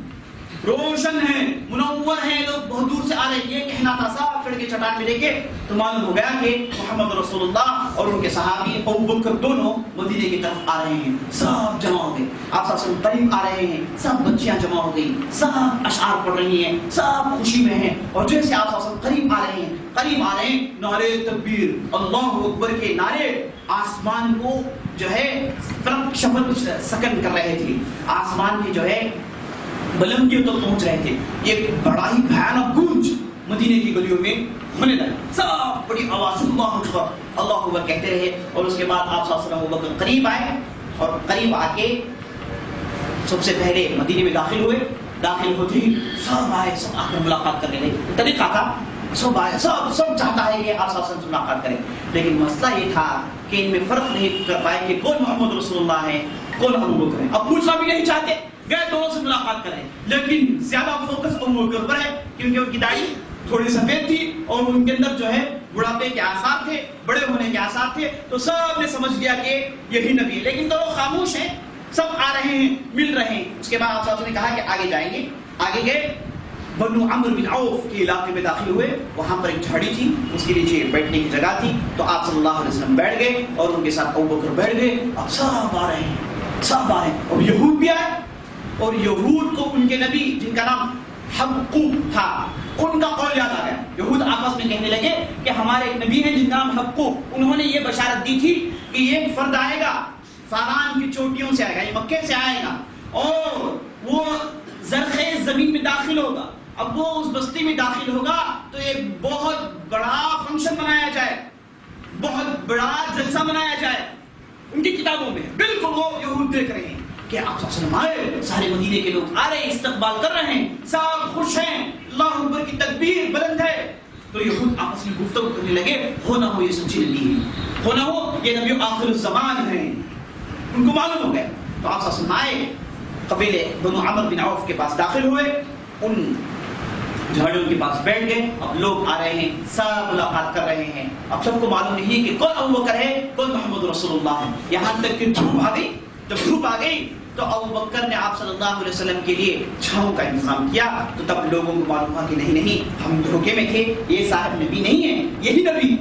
روشن ہیں، منور ہیں، لوگ بہت دور سے آ رہے ہیں. یہ کہنا تھا. صاف چڑھ کے چٹان پہ دیکھے تو معلوم ہو گیا کہ محمد رسول اللہ اور ان کے صحابی ابو بکر دونوں مدینے کی طرف آ رہے ہیں. سب جمع ہو گئے. آپ صلی اللہ علیہ وسلم قریب آ رہے ہیں. سب بچیاں جمع ہو گئی، سب اشعار پڑھ رہی ہیں، سب خوشی میں ہیں. اور جیسے آپ صلی اللہ علیہ وسلم قریب آ رہے ہیں، نعرے تکبیر، اللہ اکبر کے نعرے آسمان کو جو ہے سکن کر رہے تھے. آسمان کی جو ہے بلندیوں تک پہنچ رہے تھے. یہ بڑا ہی بھیانک گونج مدینے کی گلیوں میں ہونے لگا. سب بڑی آواز اللہ اکبر کہتے رہے. اور اس کے بعد آپ صلی اللہ علیہ وسلم وقت قریب آئے، اور قریب آ کے سب سے پہلے مدینے میں داخل ہوئے. داخل ہوتے ہی سب آئے، سب آ کر ملاقات کرنے لگے. طریقہ تھا سب آئے، سب چاہتا ہے کہ آپ صلی اللہ علیہ وسلم سے ملاقات کریں. لیکن مسئلہ یہ تھا کہ ان میں فرق نہیں کر پائے کہ کون محمد رسول اللہ ہے، کون ابو بکر ہے. اب پوچھنا بھی نہیں چاہتے، گئے دونوں سے ملاقات کریں. لیکن زیادہ فوکس ابو بکر پر ہے، کیونکہ ان کی داڑھی تھوڑی سفید تھی اور ان کے اندر جو ہے بڑھاپے کے آثار تھے، بڑے ہونے کے آثار تھے. تو سب نے سمجھ لیا کہ یہی نبی ہے. لیکن دونوں خاموش ہیں، سب آ رہے ہیں، مل رہے ہیں. اس کے بعد آپ صلی اللہ علیہ وسلم نے کہا کہ آگے جائیں گے. آگے گئے، بنو عمرو بن عوف کے علاقے میں داخل ہوئے. وہاں پر ایک جھاڑی تھی، اس کے نیچے بیٹھنے کی جگہ تھی. تو آپ صلی اللہ علیہ وسلم بیٹھ گئے اور ان کے ساتھ ابو بکر بیٹھ گئے. اب سب آ رہے ہیں، سب آ رہے ہیں. اور یہود بھی آئے، اور یہود کو ان کے نبی جن کا نام حبقوق تھا ان کا قول یاد آ گیا. یہود آپس میں کہنے لگے کہ ہمارے ایک نبی ہیں جن کا نام حبقوق، انہوں نے یہ بشارت دی تھی کہ ایک فرد آئے گا، فاران کی چوٹیوں سے آئے گا، یہ مکے سے آئے گا، اور وہ زرخیز زمین میں داخل ہوگا. اب وہ اس بستی میں داخل ہوگا تو ایک بہت بڑا فنکشن منایا جائے، بہت بڑا جلسہ منایا جائے. ان کی کتابوں میں بالکل وہ یہود دیکھ رہے ہیں کہ آپ صلی اللہ علیہ وسلم آئے، سارے مدینے کے لوگ آ رہے ہیں، استقبال کر رہے ہیں، سب خوش ہیں، اللہ اکبر کی تکبیر بلند ہے. تو یہ خود آپس میں گفتگو کرنے لگے، ہو نہ ہو یہ سچی نبی ہے، ہو نہ ہو یہ نبی آخر الزمان ہے، ان کو معلوم ہو گیا۔ تو آپ صلی اللہ علیہ وسلم آئے، قبیلے بنو عمرو بن عوف کے پاس داخل ہوئے، ان جھاڑیوں کے پاس بیٹھ گئے۔ اب لوگ آ رہے ہیں، سب ملاقات کر رہے ہیں، اب سب کو معلوم نہیں کہ کون ابو بکر ہے، کون محمد رسول اللہ ہے، یہاں تک کہ دھوپ آ گئی۔ جب دھوپ آ گئی تو ابو بکر نے آپ صلی اللہ علیہ وسلم کے لیے چھاؤں کا انتظام کیا۔ تو تب لوگوں کو معلوم ہوا کہ نہیں ہم دھوکے میں تھے، یہ صاحب نبی نہیں ہے، یہی نبی۔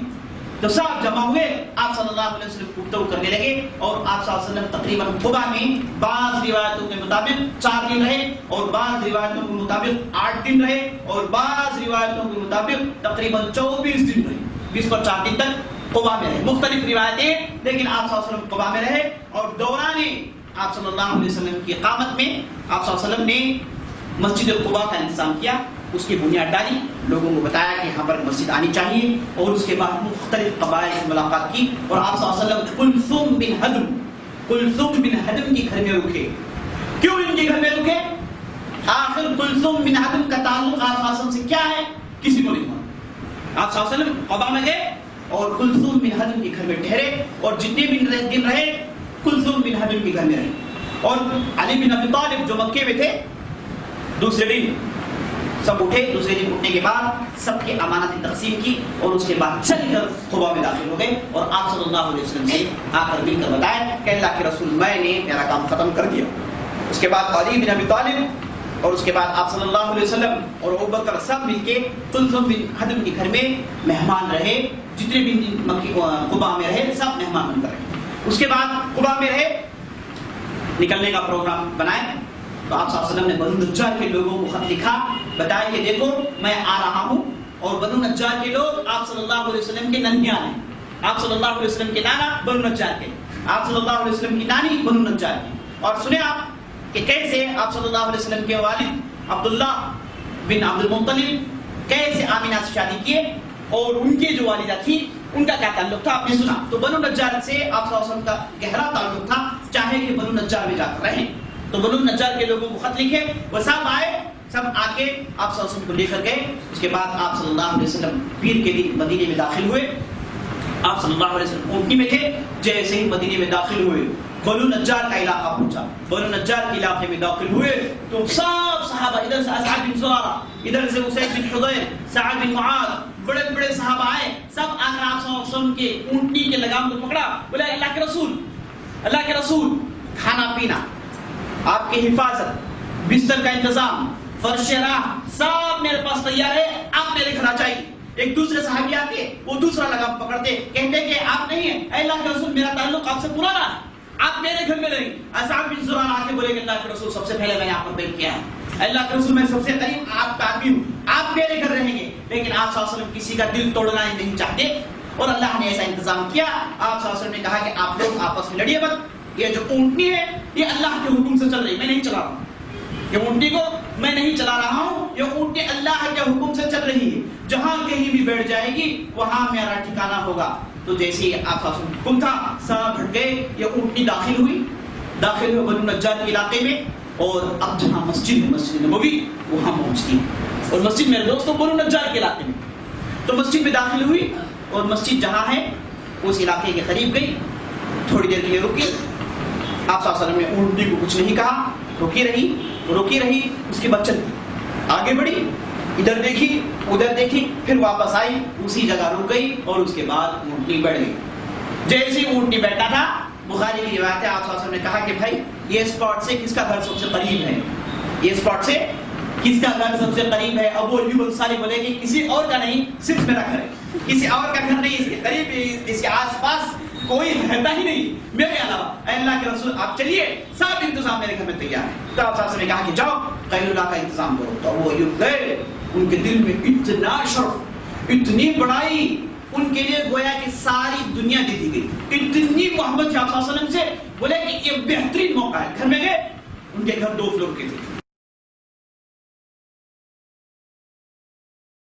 تو سب جمع ہوئے، آپ صلی اللہ علیہ وسلم گفتگو کرنے لگے، اور آپ صلی اللہ علیہ وسلم تقریباً قبا میں بعض روایتوں کے مطابق 4 دن رہے، اور بعض روایتوں کے مطابق 8 دن رہے، اور بعض روایتوں کے مطابق تقریباً 24 دن رہے، 20 پر 4 دن تک قبا میں رہے۔ مختلف روایتیں، لیکن آپ صلی اللہ علیہ وسلم قبا میں رہے، اور دوران آپ صلی اللہ علیہ وسلم کی اقامت میں آپ صلی اللہ علیہ وسلم نے مسجد قبا کا انتظام کیا، اس کی بنیاد ڈالی، لوگوں کو بتایا کہ یہاں پر مسجد آنی چاہیے، اور اس کے بعد مختلف قبائل سے ملاقات کی، اور آپ صلی اللہ علیہ وسلم کلثوم بن ہدم کے گھر میں رکے۔ کیوں ان کے گھر میں رکے؟ آخر کلثوم بن ہدم کا تعلق آپ صلی اللہ علیہ وسلم سے کیا ہے، کسی کو نہیں معلوم۔ آپ صلی اللہ علیہ وسلم قبا میں گئے اور کلثوم بن ہدم کے گھر میں ٹھہرے، اور جتنے بھی دن رہے کلثوم بن ہدم کے گھر میں رہے، اور علی بن ابی طالب جو مکے میں تھے، دوسرے دن سب اٹھے، دوسرے دن اٹھنے کے بعد سب کی امانتیں تقسیم کی، اور اس کے بعد چل کر قبا میں داخل ہو گئے، اور آپ صلی اللہ علیہ وسلم سے آ کر مل کر بتایا کہ اللہ کے رسول میں نے میرا کام ختم کر دیا۔ اس کے بعد علی بن ابی طالب، اور اس کے بعد آپ صلی اللہ علیہ وسلم اور ابو بکر سب مل کے کلثوم بن ہدم کے گھر میں مہمان رہے، جتنے بھی قبا میں رہے سب مہمان بن کر رہے۔ اس کے بعد قبا میں رہے، نکلنے کا پروگرام بنائے، تو آپ صلی اللہ علیہ وسلم نے بنو نجار کے لوگوں کو خط لکھا، بتایا کہ دیکھو میں آ رہا ہوں، اور بنو نجار کے لوگ آپ صلی اللہ علیہ وسلم کے ننھیال ہیں، آپ صلی اللہ علیہ وسلم کے نانا بنو نجار کے، آپ صلی اللہ علیہ وسلم کی نانی بنو نجار کی۔ اور سنیں آپ کہ کیسے آپ صلی اللہ علیہ وسلم کے والد عبداللہ بن عبد المطلب کیسے آمینہ سے شادی کیے، اور ان کی جو والدہ تھی ان کا کیا تعلق تھا آپ نے سنا۔ تو بنو نجار سے آپ صلی اللہ علیہ وسلم کا گہرا تعلق تھا، چاہے کہ بنو نجار میں جا کر رہیں۔ تو بنو نجار کے لوگوں کو خط لکھے، وہ سب آئے، سب آ کے آپ صلی اللہ علیہ وسلم کو لے کر گئے۔ اس کے بعد آپ صلی اللہ علیہ وسلم پیر کے دن مدینے میں داخل ہوئے۔ آپ صلی اللہ علیہ وسلم اونٹنی میں تھے، جیسے ہی مدینے میں داخل ہوئے بنو نجار کا علاقہ پہنچا، بنو نجار کے علاقے میں داخل ہوئے تو سب صحابہ، ادھر سے اسعد بن زرارہ، ادھر سے اسید بن حضیر، سعد بن معاذ، بڑے بڑے صحابہ آئے، سب آ کر آپ صلی اللہ علیہ وسلم کے اونٹنی کے لگام کو پکڑا، بولے اللہ کے رسول کھانا پینا، آپ کی حفاظت، بستر کا انتظام، فرش راہ سب میرے پاس تیار ہے، آپ میرے گھر آ جائیے۔ ایک دوسرے صحابی آتے، وہ دوسرا لگام پکڑتے، کہتے کہ آپ نہیں ہیں، اے اللہ کے رسول میرا تعلق آپ سے پرانا ہے، آپ میرے گھر میں رہیں۔ اسعد بن زرارہ آ کے بولے کہ اللہ کے رسول سب سے پہلے میں نے آپ پر بیعت کیا ہے، اللہ کے رسول میں سب سے قریب آپ کا آدمی ہوں، آپ میرے گھر رہیں گے۔ لیکن آپ صلی اللہ علیہ وسلم کسی کا دل توڑنا نہیں چاہتے، اور اللہ نے ایسا انتظام کیا۔ آپ صلی اللہ علیہ وسلم نے کہا کہ آپ لوگ آپس میں لڑیے مت، یہ جو اونٹنی ہے یہ اللہ کے حکم سے چل رہی، میں نہیں چلا رہا ہوں، یہ اونٹنی کو میں نہیں چلا رہا ہوں، یہ اونٹنی اللہ کے حکم سے چل رہی ہے، جہاں کہیں بھی بیٹھ جائے گی وہاں میرا ٹھکانہ ہوگا۔ تو جیسے ہی آپ کا حکم تھا سب ہٹ گئے، یہ اونٹنی داخل ہوئی بنو نجار کے علاقے میں، اور اب جہاں مسجد ہے مسجد نبوی وہاں پہنچتی ہے، اور مسجد میرے دوستوں بنو نجار کے علاقے میں، تو مسجد میں داخل ہوئی، اور مسجد جہاں ہے اس علاقے کے قریب گئی، تھوڑی دیر کے لیے رکی، آپ صلی اللہ علیہ وسلم نے اونٹنی کو کچھ نہیں کہا، روکی رہی، اس کے بعد چلتی آگے بڑھی، ادھر دیکھی ادھر دیکھی، پھر واپس آئی، اسی جگہ رک گئی، اور اس کے بعد اونٹنی بیٹھ گئی۔ جیسے اونٹنی بیٹھا تھا، بخاری کی روایت ہے آپ صلی اللہ علیہ وسلم نے کہا کہ بھائی یہ اسپاٹ سے کس کا گھر سب سے قریب ہے، یہ اسپاٹ سے کس کا گھر سب سے قریب ہے؟ ابو ایوب انصاری بولے کہ کسی اور کا نہیں، صرف میرا گھر ہے، کسی اور کا گھر نہیں، اس کے قریب اس کے آس پاس کوئی رہتا ہی نہیں میرے علاوہ، اے اللہ کے رسول آپ چلیے، سب انتظام میرے گھر میں تیار ہے۔ تو آپ صلی اللہ علیہ وسلم نے کہا کہ جاؤ قیل اللہ کا انتظام کرو۔ تو وہ ایوب گئے، ان کے دل میں اتنا شرف، اتنی بڑائی، ان کے لیے گویا کہ ساری دنیا دے دی گئی، اتنی محبت آپ صلی اللہ علیہ وسلم سے، بولے کہ یہ بہترین موقع ہے۔ گھر میں گئے، ان کے گھر 2 فلور کے تھے،